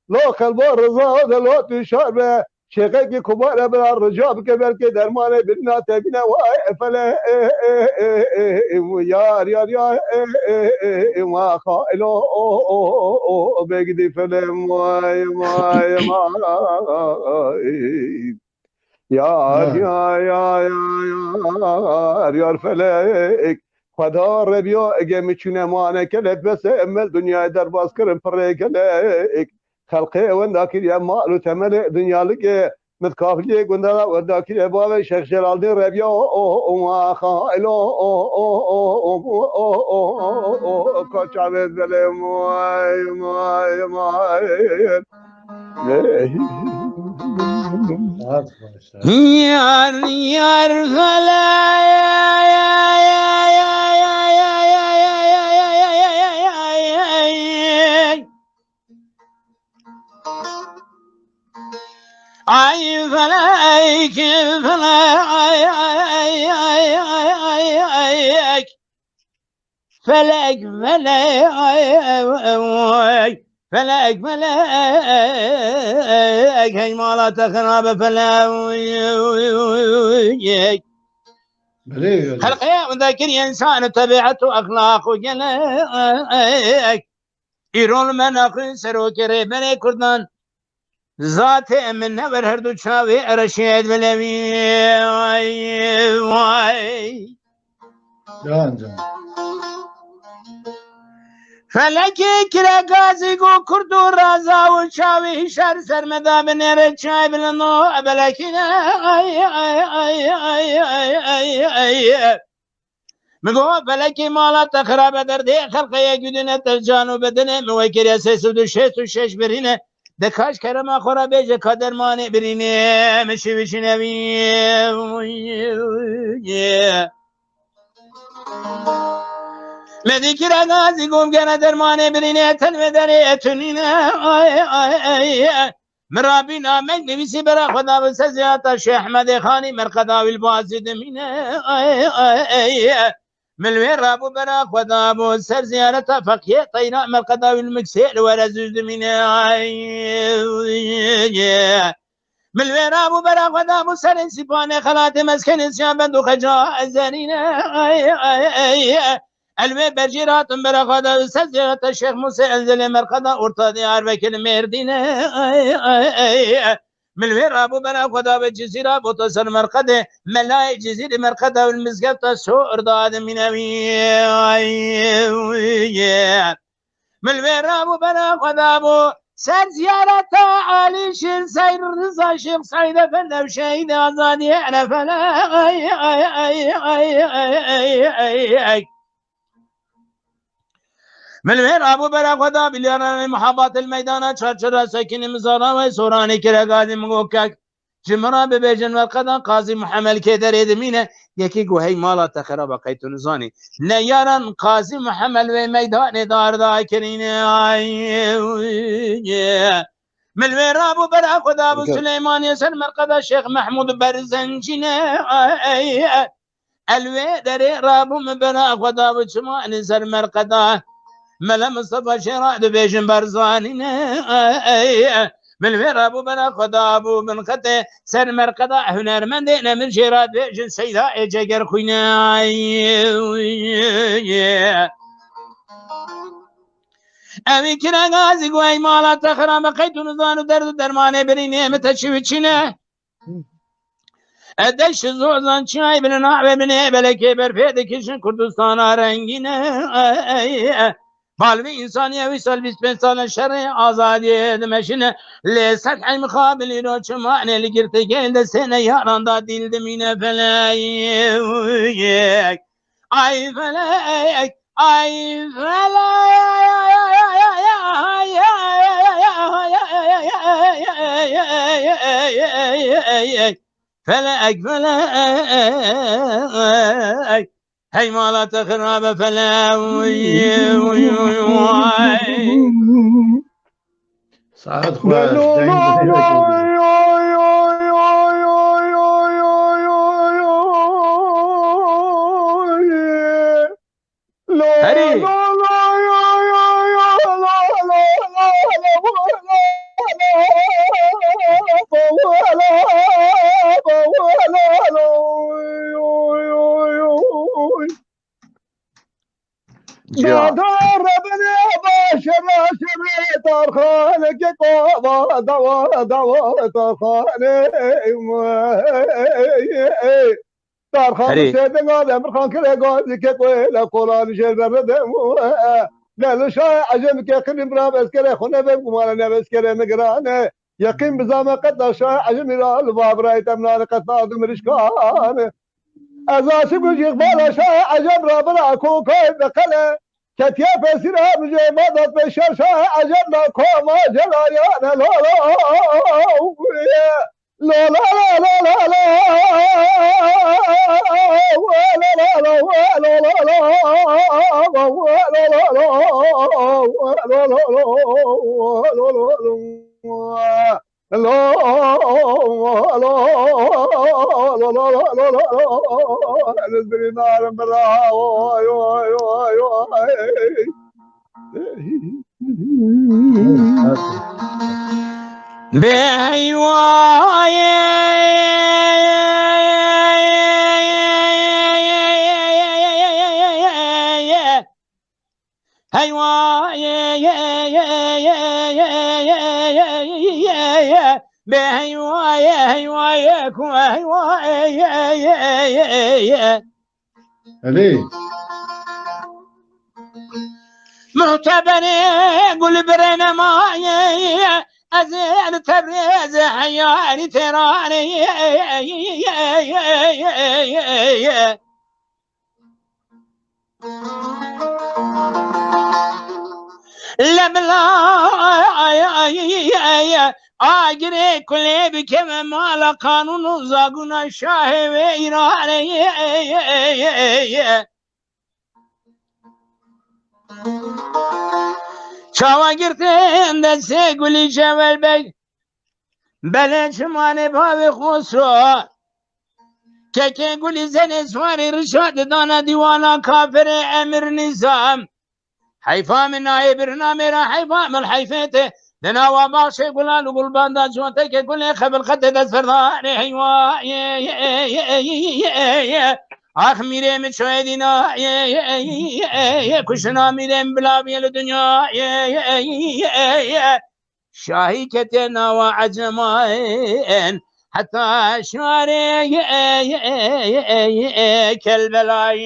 لو قلب الرضا لو تشرب شيخك كبار بلا الرجاب كبر كدرمان بنا تبنا فلا يا ما خائلو بقدي فلم يا فلك خدا ربيو اگه میچونه مانه کلک بس امل دنیا در باز کرم پر کلک خلقه ونداکر یا مالو تمل دنیا لگه متکافلی گندلا ونداکر باب شیخ جلالدین ربیو و خائلو کچاوه دل یار ay felek felek felek hey mala takana felek خلقه ذاكر انسان طبيعته اخلاق وجلك ايرون من اخي سروكري بني كردان ذات من نبر هر دو چاوي رشيد بلوي واي جان جان فلکی کرا گازی گو کردو رازا و چاوی شر سرمدا بنیر چای بلنو ابلکینا مگو فلکی مالا تخراب درده خلقه گدنه تر جانو بدنه موکر سیسو دو شش برینه دکاش کرما خورا بیجه کادر مانه برینه مشی بشینه مدی کی رازی گم گنا درمانه برینه تن داره اتنینه مرابی نامه نویسی برا خدا و سزیاتا شیخ احمد خانی مرقدا و البازد مینه ملوی رابو برا خدا و سر زیارتا فقیه طینا مرقدا و المکسیل و رزوز مینه ملوی رابو برا خدا و سر سیپانه خلات مسکن سیان بندو خجا زنینه الوی برجیراتم برا خدا سزیارتا شیخ موسی انزل مرقدا ارتادی عربکل مردینه ملوی رابو برا خدا و جزیرا بوتسر مرقده ملای جزیر مرقده و المزگفت سو ارداد منوی ملوی رابو برا خدا و سر زیارتا عالی شیر سیر رضا شیخ سعید افند و شهید آزادی عرفنا ملوی رابو برا خدا بلیاران محبات المیدانه چرچرا سکین مزارا و سورانی کرگادی مگوکک جمرا ببیجن والقدا قاضی محمل که در ادمینه یکی گوهی مالا تخرا بقیتو نزانی نیاران قاضی محمل و میدان دار دا کرینه من ويرابو برا خدا ابو سليمان يسر مرقد الشيخ محمود برزنجينه الوي دري رابو من برا خدا ابو شمان سر مرقده ملا مصطفى شراد بيجن برزانينه من ويرابو برا خدا ابو من خطه سر مرقده هنرمند من شراد بيجن سيدا اجگر خوينه اوی کرا غازی گوی مالا تخرام قیتون زانو درد درمانه برینه متشویچینه ادش زوزان چای بن نعبه بن بلکه برفید کشن کردستان رنگینه مالوی انسانی اوی سال 25 سال شر آزادی دمشینه لسطح مقابلی رو چمانه لگرته گلده سنه یاران دا دیل دمینه فلک ay felek ay felek felek felek hey mala tekhrabe felek سعد خواه خانه سيدنا الامر خان كله قال لك ولا قران شرب دمو لا شاي عجم كيقين براب اسكره خونه بكم انا بسكره نقرانه يقين بزام قد شاي عجم الباب رايت امنا قد مرشكان ازاس بجيق بالا شاي عجم رابنا كوكاي بقله كتيا فسيرها بجيبات بشر شاي عجم كوما جلايان لا لا لا لا لا لا معتبري قل برنا معي أزين تبريز حياني تراني لملا آگره کلی بکم مال قانون زاگون شاه و ایرانی چاوا گرتن دسته گلی جوال بگ بله چمانه باوی خسرو که گلی زن سواری رشاد دانا دیوانا کافر امر نظام حیفا من نایب برنامه را حیفا من حیفته دناوا باشه قلال وقلبان دا جوانته که كل خبل خد دست فردان حيوا آخ میره من شوی دینا کشنا میره بلا بیل دنیا شاهی که نوا عجمائن حتى شاري كالبلاي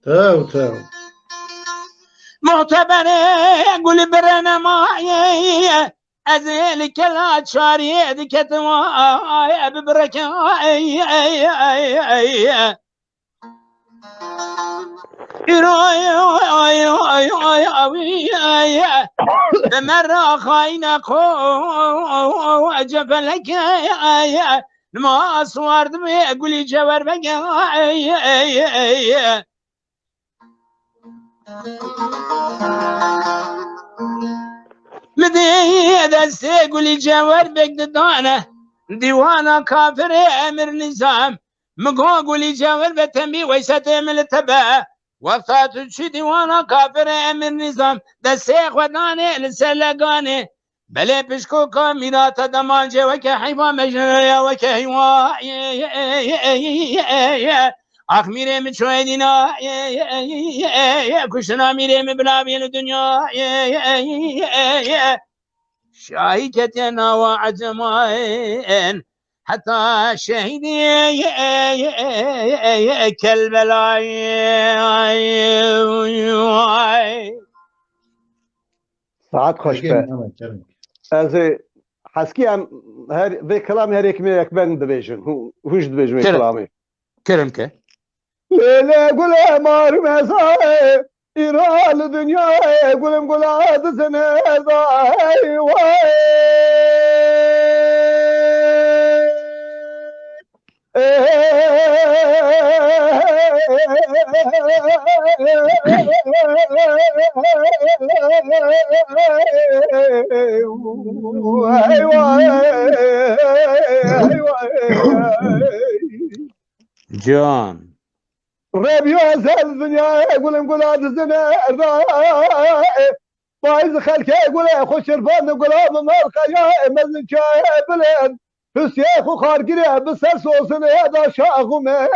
تاو معتبر قول برنا معي أزيل كلا شاري دكتوا ببركة بمرة خاينك وجفلك ما أصورت بيقولي جوار بقى مدي دستي قولي جوار بقدانه ديوانا كافر أمر نظام مقو قولي جوار بتنبي ويساتي من التبع وفات شي ديوانا كافر أمر نظام دستي خداني لسلقاني بلي بشكو كاميرات دمانجة وكحيوان مجنية وكحيوان اخ میره من شوی دینا کشنا میره من بلا بین الدنیا شاهی کتنا و عجمائن حتى شهيدي كالبلاي ساعت خوش به از حسکی هم هر به کلام هر یک میرک بند دبیجن هوش دبیجن کلامی كرم که ليلة قول مار مساي إيران دنيا قول عاد سنة ضاي واي جان ربيو أسأل الدنيا يقول هذا الزنا بايز خلك يقول خش الفن يقول هذا النار خيا مزن شاي بلد السياخ وخارجنا بسرس وصل هذا شاخ ومال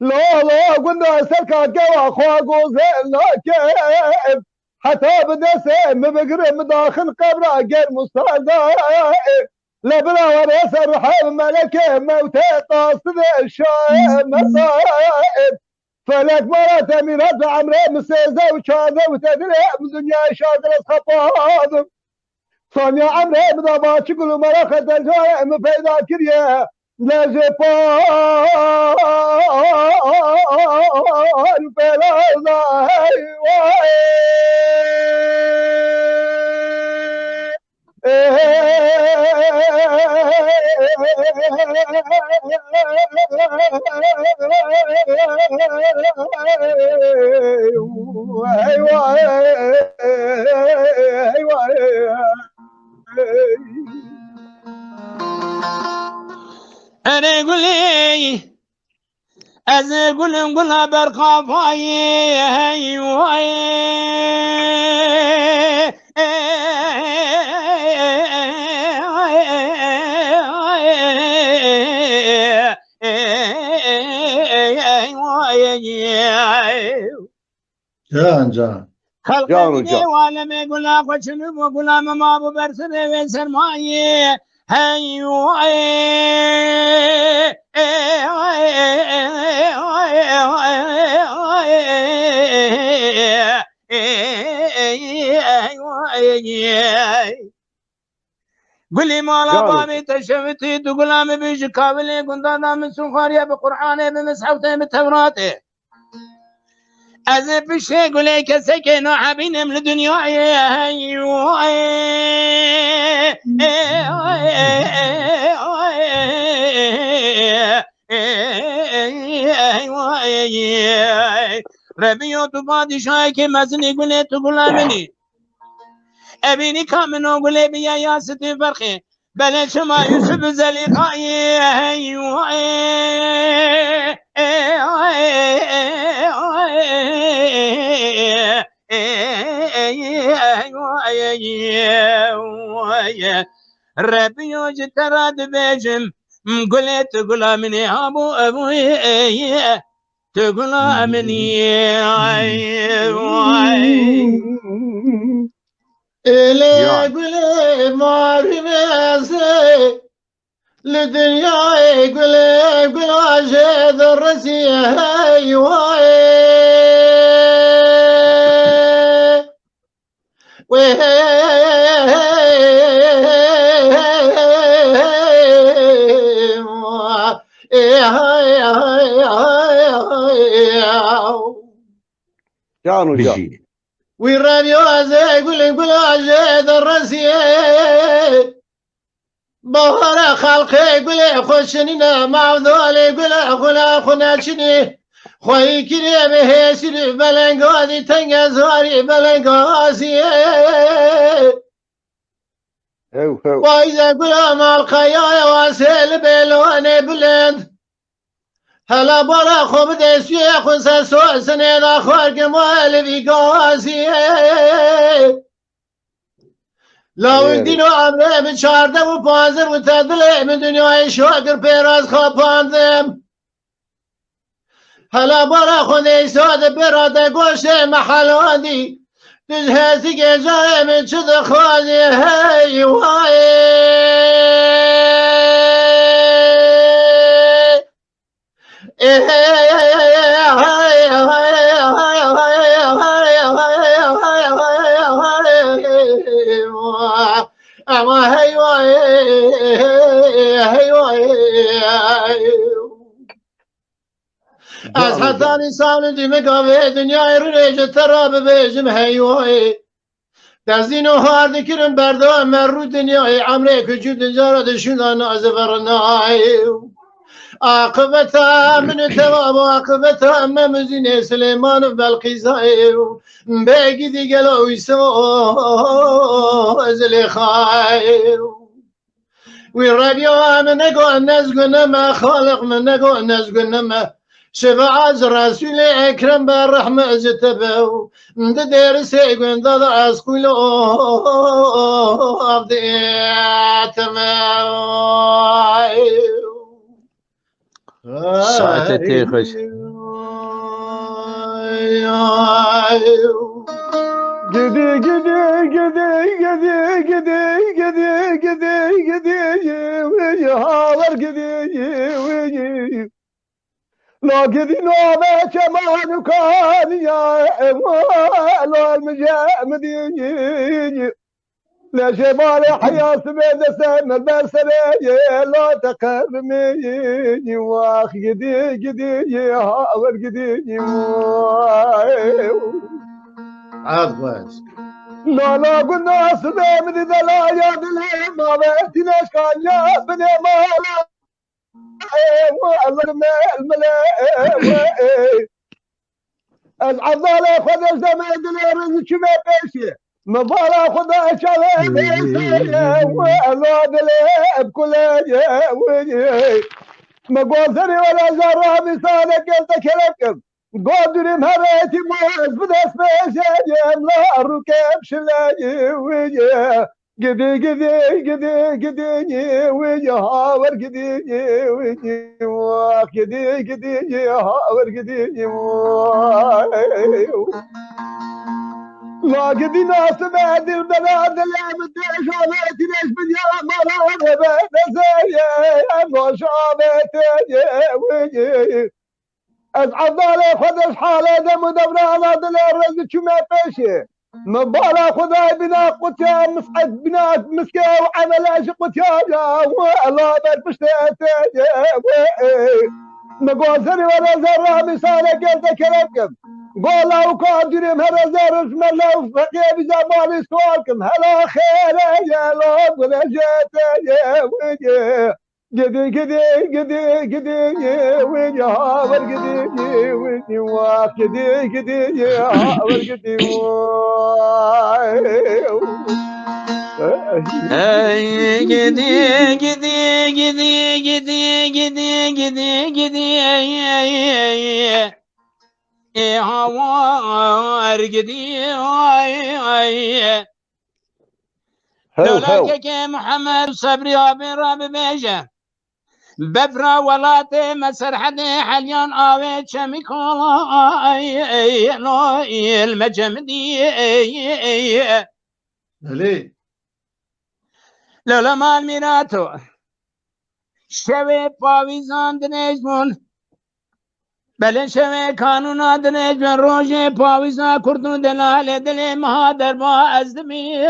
لا قلنا سلك الجوا أخوة جوزين لا كيف حتى بدأ مبقر مداخل قبره غير مستعد لا بلا ورث الرحال ملكه موتى قاصد الشايب مصائب فلك مرات أمينات عمري مسيزة وشاذة وتدري بدنيا شاذة الخفاض صانيا عمري بضبات شكل مرخة الجاية مفيدا كريه لا جبال بلا ضاي أنا قولي أنا قولها برخافاي جان خلق الدنيا ولا ما يقول اخو شنو وقول ما ابو برسل ويسر ماي قولي مالا بامي تشفتي تقول عم بيجي كابلي كنت انا من سخاريه بقرانه بمسحوته بتوراته از پیشه گله کسی که نحبینم لدنیای ربیو تو پادشاهی که مزنی گله تو گلامنی ابینی کامنو گله بیا یاستی فرخی بله شما یوسف زلیقایی ربيو جتراد بيجم قلت تقول مني ابو ابوي تقول مني إلي قولي ماري ماسي لدنيا قولي عجيد الرسي هاي واي كانوا جا بجي والراديو زي قول عجيد الرسيه بهر خلقي قول خوشنينا معذول قول خونا شني خوي كريم هيسري بلنغازي تنغزاري بلنغازي هو واذا قول مع الخيايا واسل بلوني بلند هلا برا خوب دسوی خونسا سوسنه دا خورگ مال بیگازی لاوی دینو عمره من 14 و 15 و تدله من دنیای شاگر پیراز خواباندم هلا برا خود ایساد براده گوشه محلاندی دز هستی که جای من چه دخوازی هی وای اما از حتی انسان دیمه گاوه دنیای رو ریجه ترا ببیجم هیوای دزدین و هارد کرم برده من رو دنیای عمره کجود جارا دشوندان از ورنای عاقبتها من تواب عاقبتها ممزين سليمان بالقيزاي باقي دي قالوا يسووا زلي خاير والراديو من نقول الناس قلنا ما خالق من نقول الناس قلنا ما شفاعة رسول أكرم بالرحمة زتبو مدير سيقون ضد عسقلو أبديت ساعتي خوش gidi gidi gidi gidi gidi gidi gidi gidi gidi havar gidi gidi لا gidi no be keman kan ya emal mujamidi لا جبال حياة بيد سن البسري لا تقرمي واخ قدي قدي هاور قدي عاد كويس لا لا قلنا سبي من لا يا دلي ما بيتناش كان يا بني مالا الملا العضال خذ الزمان دلي رزق ما بيشي مبارا خدا شغله والله دلي بكل ما قوزري ولا زرع بصالك قلت كلكم قادر مهرتي موز بدس بشاجم لا الركب شلاجي قدي قدي قدي قدي ويا هاور قدي ويا قدي قدي هاور قدي لا قدي ناس بعد البلاد اللي مديش ولا تناش بديا مرة بعد زي ما شابت ويجي أصعد على خدش حالة دم ودبر على دل الرزق ما بيشي مبالا خداي بنا قتيا مسعد بنا مسكا وعمل ايش قتيا والله بالبشتات مقوزري ولا زرع مثالك قلت كلامكم قولوا وقادرين هذا زرز ملا وفقيا بزمالي سوالكم هلا خير يا لوب ولا جات يا ويجي قدي قدي قدي قدي ويجي هاور قدي ويجي قدي قدي هاور قدي gidi gidi gidi gidi gidi gidi gidi havar gidi لولاك محمد صبري ابي ربي بيجه بفرا ولاتي مسرحتي حليان اوي شميكولا المجمدي ليه لولا مال ميراتو شوي پاویزان دنجمون بله شوي قانونا دنجمون روژه پاویزان کردون دلال دل مهادر با ازدمی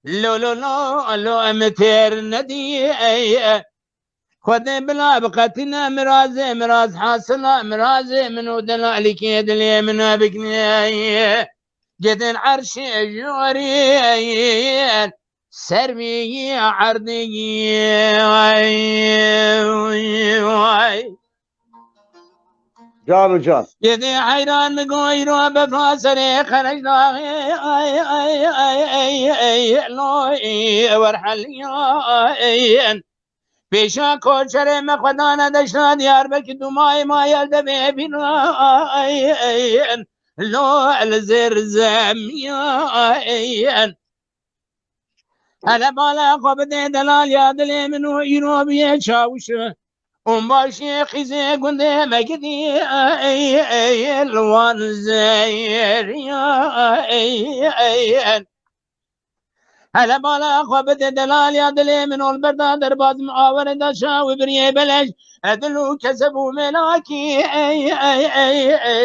لو لو لو لو امتر ندی خود بلا بقتنا مرازي مراز حاصلة مرازي منو دلالك يدلي منو بكني جدن عرش جوري سرمي عرضي جان جان يدي حيران مقويرو بفاسري خرج لوي ورحل پیشا کوچر مخدانه دشنا دیار بک دمای ما یلده ببیناین لو الزر زمین هلا بالا خوب ده دلال یادلی منو ایرو بیه چاوشه اون باشی خیزه گنده مگدی الوان زیرین هلا بالا خوب دلال یا دلی من البردا در باز معاور داشا و بریه بلش ادلو کسبو ملاکی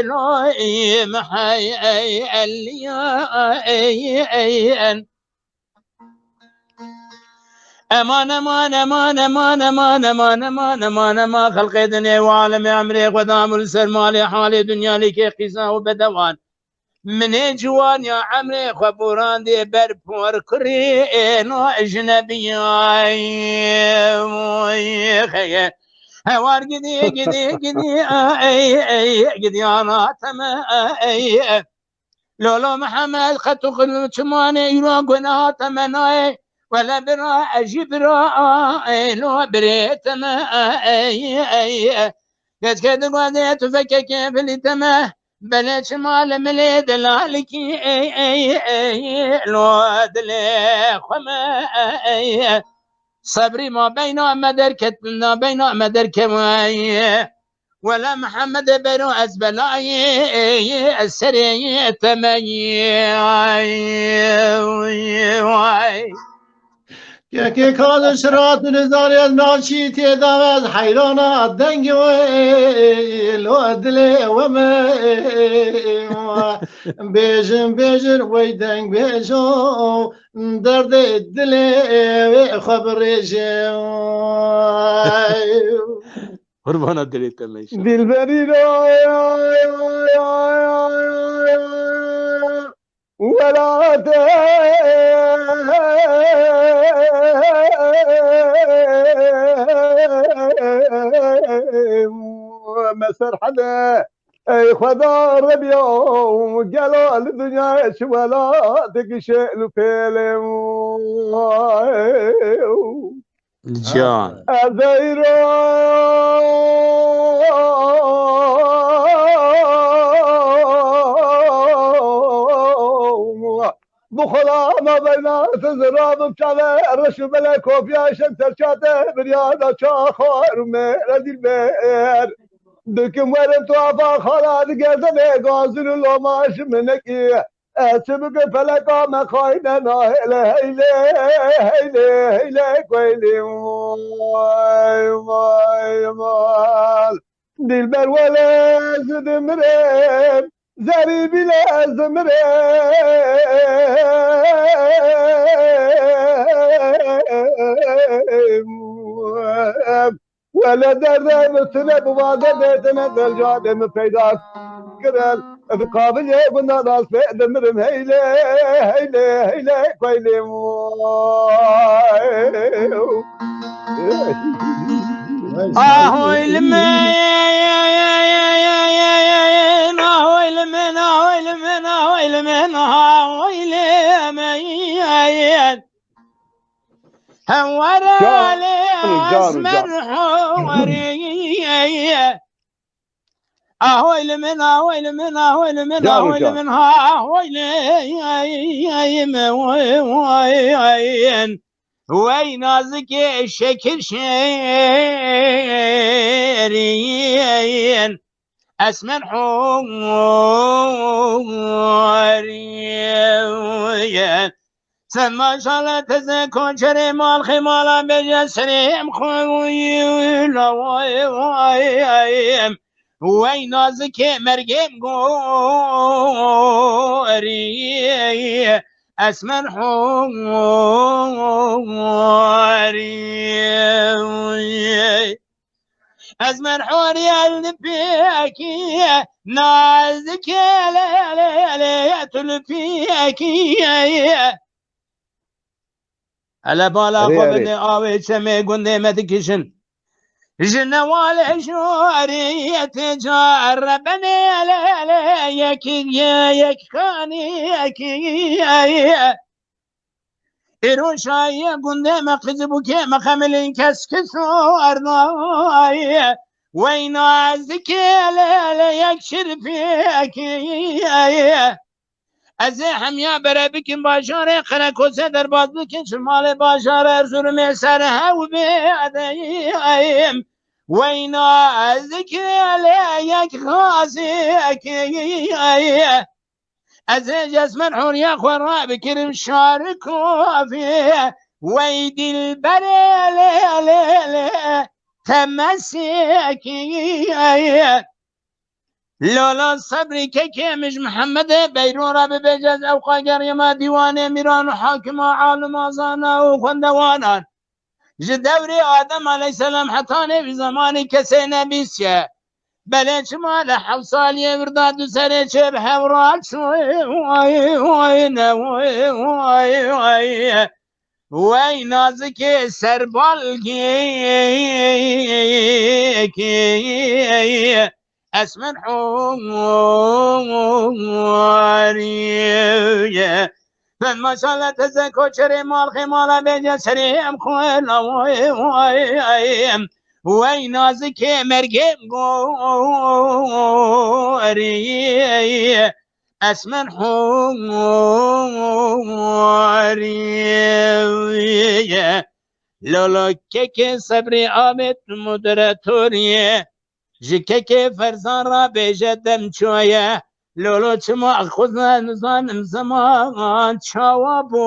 لوی محی الین امان امان امان امان امان امان امان امان امان خلق دنیا و عالم عمری قدام السلمال حال دنیا لکی قیسا و بدوان من جوان يا عمري خبوران دي بربور كرين واجنبي هوار قدي قدي قدي قدي انا تما لولو محمد خطو خلو تماني يرو قنا تمناي ولا برا اجيب را لو بريت ما قد كد قد تفكك في التمه بلش مال ملي دلالك لو دلي خما صبري ما بين مدركت ما بين مدرك ولا محمد بنو أزبلاي السري تمي که کاز شرات نزاری از ناشی تیدم از حیران دنگ و لو دل و بیجن بیجن وی دنگ بیجن درد دل خبرش قربان دلت تمش دلبری را ولا مسر حدا اي خدا ربي وجلال الدنيا ولا تقشل فيلم جان بخلا ما بين تزراب بشالة رشو بلا كوفيا شمس شاته برياضة شاخر ميرد البير دكم ورم توافا خالد قردن غازل اللوماش منكي اسبق فلقا مخاينا هيلي هيلي هيلي هيلي كويلي مال دلبر ولا زد مريم زري بلا زمريم ولا درد مثل بواده بيتنا بالجاد مفيدات كرل بقابل يبنا راس بيد مرم هيلي هيلي هيلي كويلي اهوي لمن اهوي لمن اهوي لمن اهوي لمن اهوي لمن هورا لي اسمر حوري اهوي لمن اهوي لمن اهوي لمن اهوي لمن اهوي لمن وي نازك شكل شيرين اسمن حورين سما شاء تزكون شري مال خمالا بجسريم خويل وي نازك مرقم قوري اسمر حواري اسمر حواري الفيكي نازك ليلة الفيكي على بالا قبل آوي سمي قندي مدكشن جنوال شوري تجربني يك خاني إروشاي قندي مقزبك مخمل كسكسو أرضاي وين عزك يك شرفيك ازهم یا بره بکن باشاره خرکوسه در باز بکن شمال باشاره ارزورم سره و بیادیم وینا ذکر یک خاصی از جسم حوریا خورا بکرم شارکو فیه وی دل بره تمسکی لالا صبری که مش محمد بیرون را بجز او قاگر ما دیوان میران و حاکم و عالم آزانا و خندوانان جدوری آدم علیه السلام حتی نبی زمانی کسی نبیسیه بله چما لحو سالیه ورداد و سره چه به هورات شوی وی نازک سربالگی اسمن حواري فما شاء الله تزكو شري مال خمالة بيجا سريم خوينا وي نازك مرقم قوري اسمن حواري لولا كيكي صبري آمد مدرتوري جکه فرزان را بیجدم چویه لولو چما خود نزانم زمان چاوا بو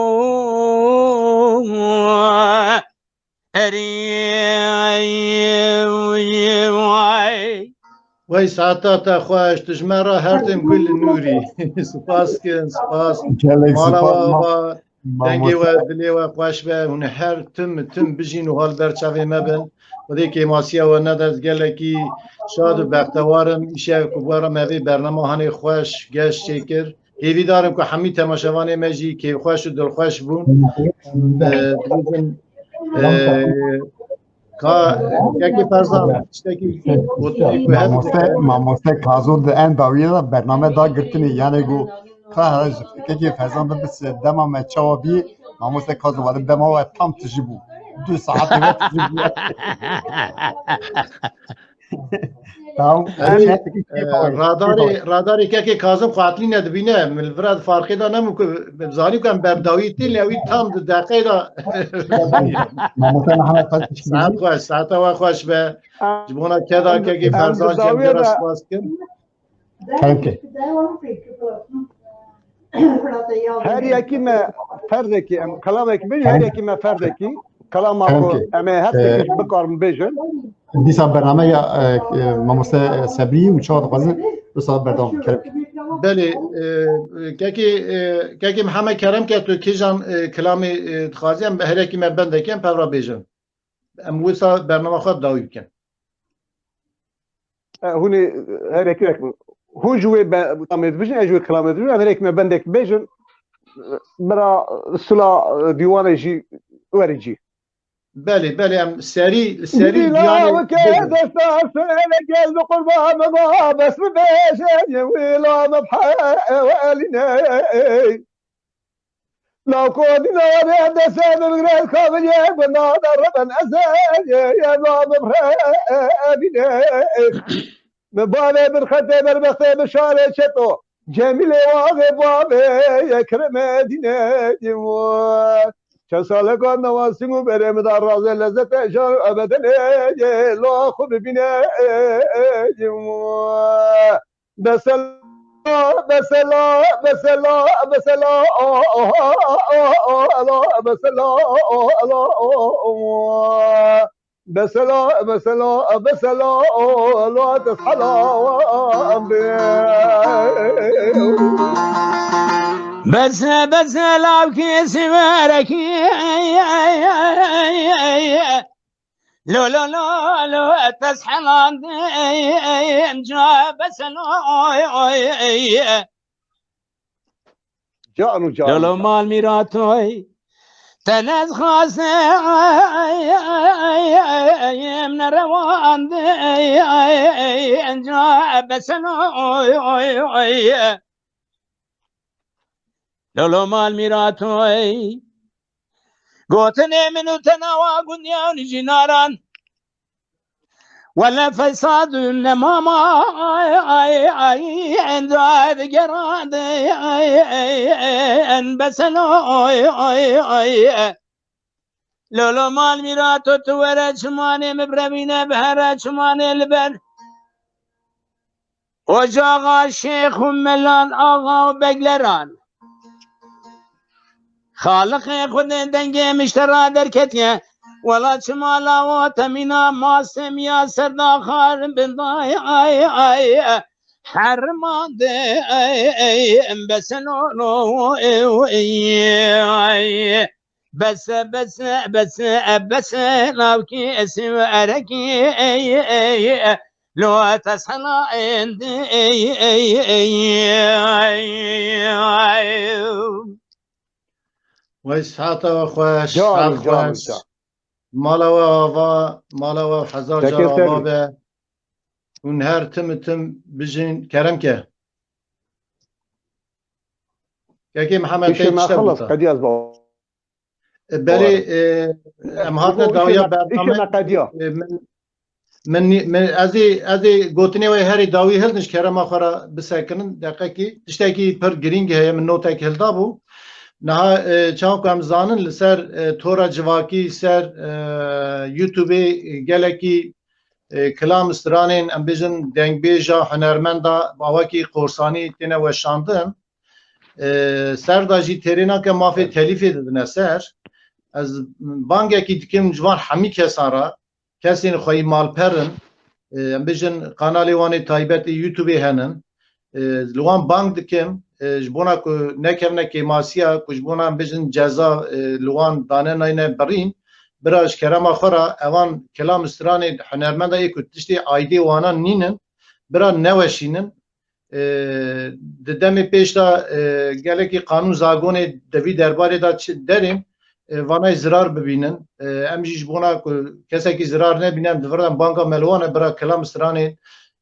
وای ساعتا خوش تجمرة هرتم كل نوري سپاس كن سپاس مالا و دنگی و دلی و خوش به هون هر تم بجین و حال برچاوی مبن و دیگه ماسیا و ندرد گلکی شاد و بختوارم ایشه کبوارم اوی برنامه هنی خوش گشت شکر هیوی دارم که همی تماشاوان مجی که خوش و دلخوش بون دوزن یکی فرزان اشتاکی ماموسته کازور ده ان داویه دا برنامه دا گرتنی یعنی گو که فرزان بس دما ما چوابی ماموسته کازور ولی دما و تام تجیبو 2 ساعت وقت تجیبو راداری که کازم خاطری ندبینه من فراد فرقی دا نمو که بزانی کنم برداوی تیل اوی تام دقیقه دا ساعت و خوش به جبونا که دا که فرزان جمع درست باز کن هر یکی ما فردکی کلام کی بین هر یکی ما فردکی کلام اكو اما هسه بكار بيجن دي صار برنامج ماموسته صبري وشاد قازم وصار بردام كرم بله كاكي محمد كرم كاتو كيجان كلامي خازم هركي ما بندكم برا بيجن ام وصار برنامج خد داوي كان هوني هركي هو جوي بتعمل بيجن اجوي كلام بيجن هركي ما بندك بيجن برا سلا ديوان يجي وريجي بله ام سري لا وكيد استاسل قلب قربان ما بس بيشن ولا مبحالنا لو كنا نريد سن الغريب كابي بنادر بن اسد يا لا مبحالنا مبالي بالخدم بالبخت بشارع شتو جميل واقف بابي يكرم دينه كسالك النواسم برم دار راز لذت اشار ابدا لا خب بنا بسلا بسلا بسلا بسلا بسلا بسلا بسلا بسلا لا تصحى بس لاوكي سوارك لو لو لو لو تسحلان جا بس جانو لو لو مال ميراتوي تنز خاص من روان جا بس لو مال ميراتوي قوتني منو تناوى قنيا جناران ولا فساد ماما عند قراد بس لو مال ميراتو تورد شماني مبرمينه بهرد شماني البر وجاغا الشيخ ملان آغا وبقلران خالق خود دنگه مشترا در کتیه ولا شمالا و تمینا ماسم یا سردا خار بندای حرمان ده بسنو بس لاوكي اسم اركي لو تسحنا عندي ويسحاتا وخوش جان خوش مالا و آوا مالا و حزار جار تكتر. آوا به اون هر تم بجين كرم که كي محمد ايش ما خلص تيجي قد يزبط بلي ام هاتا داويا ايش ما برنامج قد يا من ازي گوتنی و هری داوی هلنش کرم آخرا بسکنن دقیقی تشتاکی پر گرینگ هیا من نوتا که هلدا بو نها چاو که هم زانن لسر تورا جواکی سر یوتیوبی گلکی کلام استرانین ام بیجن دنگ بیجا هنرمندا باواکی قرصانی تینه و شاندن سر دا جی ترینا که مافی تلیفی ددنه سر از بانگه کی دکم جوان همی کسان را کسی نخواهی مال پرن ام بیجن قنالی وانی تایبت یوتیوبی هنن لوان بانگ دکم جبونا کو نکم نکی ماسیا کجبونا بجن جزا لوان دانه ناینه برین براش کرم آخرا اوان کلام استرانی هنرمندا یک تشتی آیدی وانا نینن برا نوشینن دمی پیش دا گلکی قانون زاگون دوی درباره دا دریم وانای زرار ببینن امجیش بونا کسی که زرار نبینن دوردن بانکا ملوانه برا کلام استرانی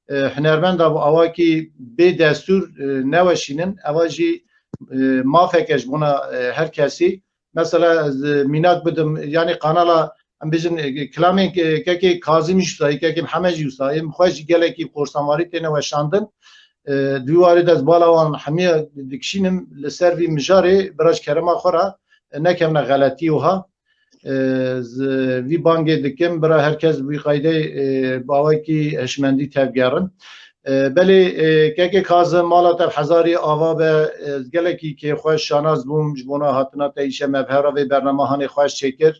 هنرمندا و اواکی به دستور نوشینن اواجی ما فکرش بونا هر کسی مثلا مینات بدم یعنی قنالا ام بیزن کلامین که کاظمی شدایی که همه جوستایی مخواهش گله کی قرصانواری تینه و شاندن دواری دست بالاوان همه دکشینم لسر وی مجاری براش کرم آخورا نکم غلطی وها وی بانگ دکم برای هر کس وی قایده باوی کی هشمندی تبگرن بله که کاظم مالا تب هزاری آوا به گلکی که خوش شاناز بوم جبونا هاتنا تایشه مبهرا و برنامه هانی خوش چکر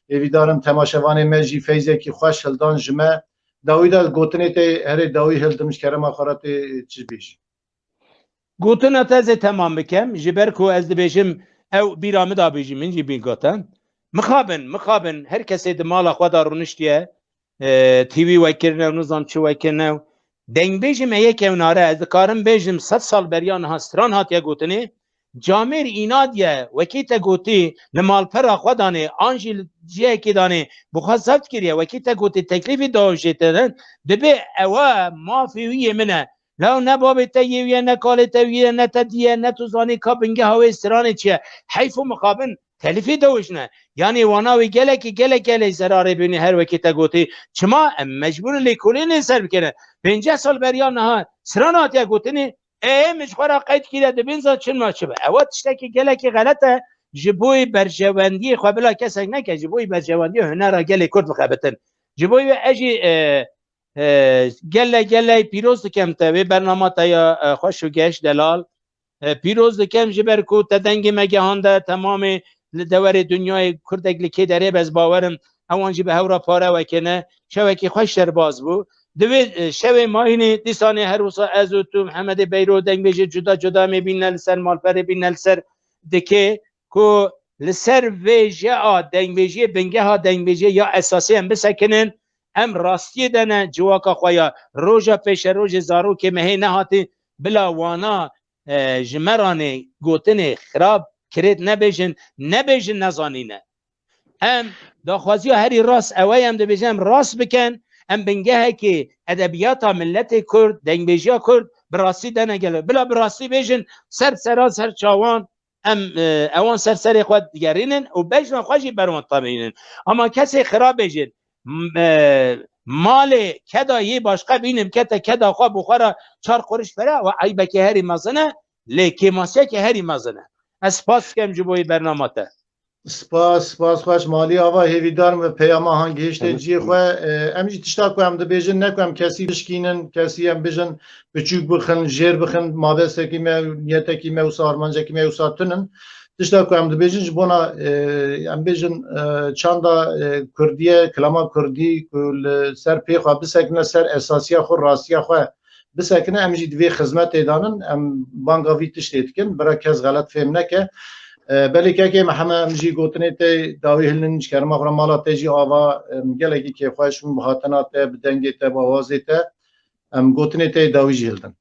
وی دارم تماشوان مجی فیزه کی خوش هلدان جمع داوی دا گوتنی تی هر داوی هلدمش کرم آخرات چیز بیش گوتنا تز تمام بکم جبر کو از دبیجم او بیرامد آبیجی من جی گوتن مخابن هر کسی دمالا خدا رونشتیه تیوی وکرنه و نظام چی وکرنه دنگ بیجم یک اوناره از دکارم بیجم 100 سال بریان هستران هاتیه گوتنی جامر اینادیه وکی تا گوتی نمال پر خودانه آنجی جیه که دانه بخواست کریه وکی تا گوتی تکلیفی داشتن دبی اوه مافیویه منه لو نبابی تیویه نکالی تیویه نتدیه نتوزانی کابنگه هاوی استرانه چیه حیف و مقابن تلیفی دوشنه یعنی واناوی گله زراره بینی هر وکی تا گوتی چما مجبور لیکولی نیسر بکنه 50 سال بریان نها سرانات یا گوتنی مجبورا قید کیده دبینزا چن ما چه به اوات تشتکی گله که غلطه جبوی برجواندی خواه بلا کسک نکه جبوی برجواندی هنر گله کرد بخبتن جبوی اجی گله پیروز کم تا برنامه تا یا خوش و گشت دلال پیروز کم جبر کو تدنگ مگهانده تمام دور دنیای کردگلی که داره بز باورم اوانجی به هورا پاره وکنه شوکی خوش در باز بو دوی شب ماهینه دیسانه هر وسا از و تو محمد بیرو دنگ بیجه جدا جدا میبینن لسر مالپر بینن لسر دکه که لسر ویجه ها دنگ بیجه بنگه ها دنگ بیجه یا اساسی هم بسکنن ام راستی دنه جواکا خویا روژا پیش روژ زارو که مهی نهاتی بلا وانا جمرانه گوتن خراب کرد نبیجن نزانینه ام داخوازی هری راست اوی هم دبیجم راست بکن ام بنگه که ادبیات ملت کرد دنگ بیجی کرد براستی دنه گله بلا براستی بیجن سر چاوان ام اوان سر خود دیگرینن و بیجن خوشی برون طبعینن اما کسی خراب بیجن مال کدا یه باشقه بینم کدا خواه بخوره 4 قرش بره و عیبه که هری مزنه لیکی ماسیه که هری مزنه از پاس کم جبوی برنامه تا سپاس خوش مالی آوا هیویدارم و پیام آهان گهشته جی خواه امیجی تشتاق کنم ده بیجن نکنم کسی بشکینن کسی هم بیجن بچوک بخن جیر بخن مابسته که نیته که و سارمانجه که و ساتنن تشتاق کنم ده بیجن جبونا ام بیجن چاندا کردیه کلام کردی کل سر پی خواه بسکنه سر اساسی خود راستی خواه بسکنه امیجی دوی خدمت ایدانن ام بانگاوی تشتید کن برای کس غلط فهم نکه بله که محمد جی گوتنی ته داوی هلنش کرم آخر مالا تجی آوا گلگی که خوشم بهاتنات بدنگی ته باوازی ته گوتنی ته داوی جهلدن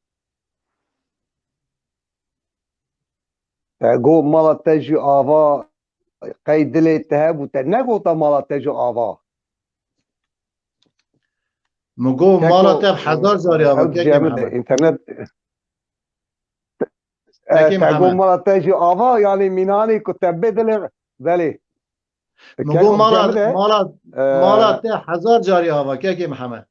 گو مالا تجی آوا قید ته بوده نگوتا مالا تجی آوا مگو مالا ته 1000 زاری آوا که محمد اینترنت تقول مالا تجي آوا يعني ميناني كتب بدل ذلك مگو مالا ته 1000 جاری آوا که محمد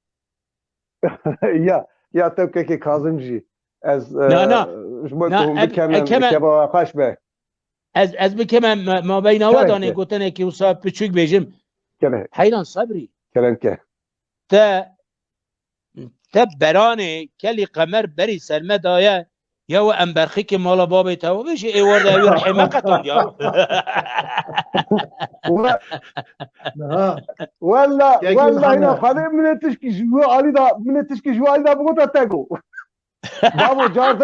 یا تو که کاظم جی از نه بکنن که با خوش به از بکنم ما بین آوادانه گوتنه که وصاب بچوک بیجم حیران صبری کلن که تا برانه کلی قمر بری سلمه دایه یا و انبرخی که مالا بابی تا بشه ای ورده اوی رحمه قطان یا والله هنا خاله من تشكي جوا علي دا بقول تاكو بابو جارد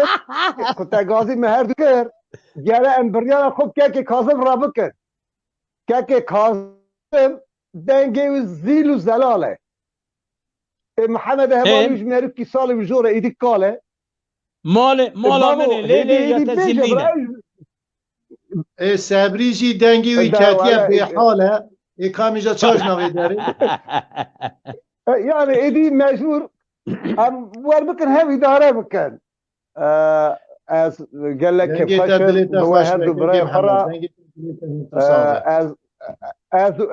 كنت غازي مهر دكر جالا انبريانا خب كاكي كاظم رابكر كاكي كاظم دنگي وزيل وزلاله محمد هباليش مهرب كي صالي بجوره ايدي قاله مالا منه لیلی یا تزیلینه صبری جی دنگی وی کتیه به حاله اکامیجا چاش نوی داره يعني ايدي مجبور ور بكن هاوي داره بكن از قال لك كيف واحد براي خرا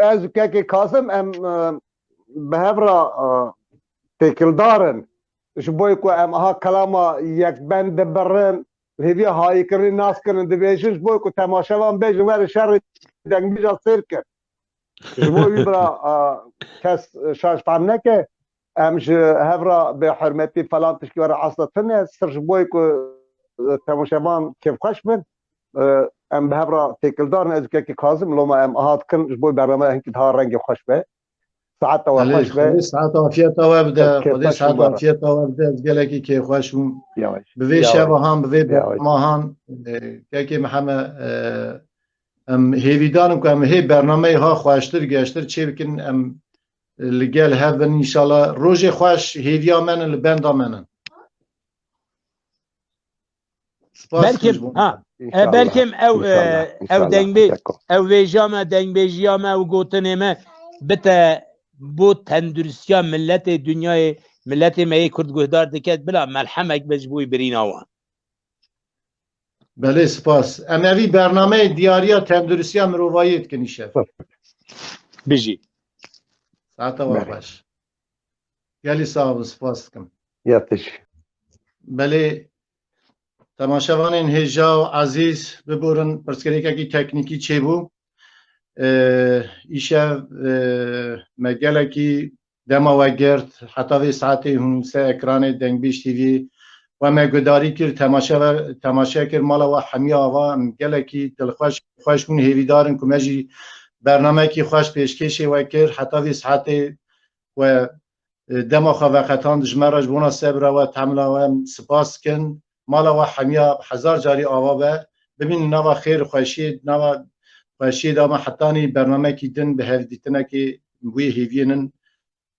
از كاكي قاسم ام بهبرا تكل دارن شبويكو ام ها كلاما يك بند برن هذي هاي كري ناس كن دبيجن شبويكو تماشاوان بيجن ور شر دنگ بيجا سيرك شبوي برا كاس شاش فهمنك امش هبرا بحرمتي فلان تشكي ور عصلت فن سر شبويكو تماشاوان كيف خشمن ام بهبرا تكل دارن از كي كاظم لما ام هات كن شبوي برنامج هنك ها رنگ خوشبه ساعت خوش به ساعت عافیت بده خودی ساعت عافیت بده از گلکی که خوشم به شب هم به ماهان که محمد ام هیویدانم که ام هی برنامه ها خوشتر گشتر چه بکن ام لگل هفن انشالله روز خوش هیویا منن لبندا منن بلکم او دنگ او ویجامه دنگ بیجیامه و گوتنیمه بته بو تندرسیا ملت دنیای ملت می کرد گهدار دکت بلا ملحمک بجبوی برین آوان بله سپاس اموی برنامه دیاریا تندرسیا مروایت کنی شف بجی ساعت واقعش گلی صاحب سپاس کم یاتش بله تماشاوان این هجا عزیز ببورن پرسکری که تکنیکی چه بو ایشه مگلکی دما و گرد حتی وی ساعتی هم سه اکران دنگ بیش تیوی و مگداری کرد تماشا کرد مالا و حمی آوا مگلکی دلخوش کن هیوی دارن که مجی برنامه کی خوش پیشکشی و کرد حتی وی ساعتی و دما خوقتان دجمرج بونا صبر و تحمل و سپاس کن مالا و حمیا هزار جاری آوا به ببین نوا خیر خوشی نوا خوشی دام حتانی برنامه کی دن به هفدیتنه که بوی هیوینن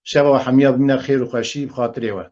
شب و حمیا ببین خیر خوشی بخاطره و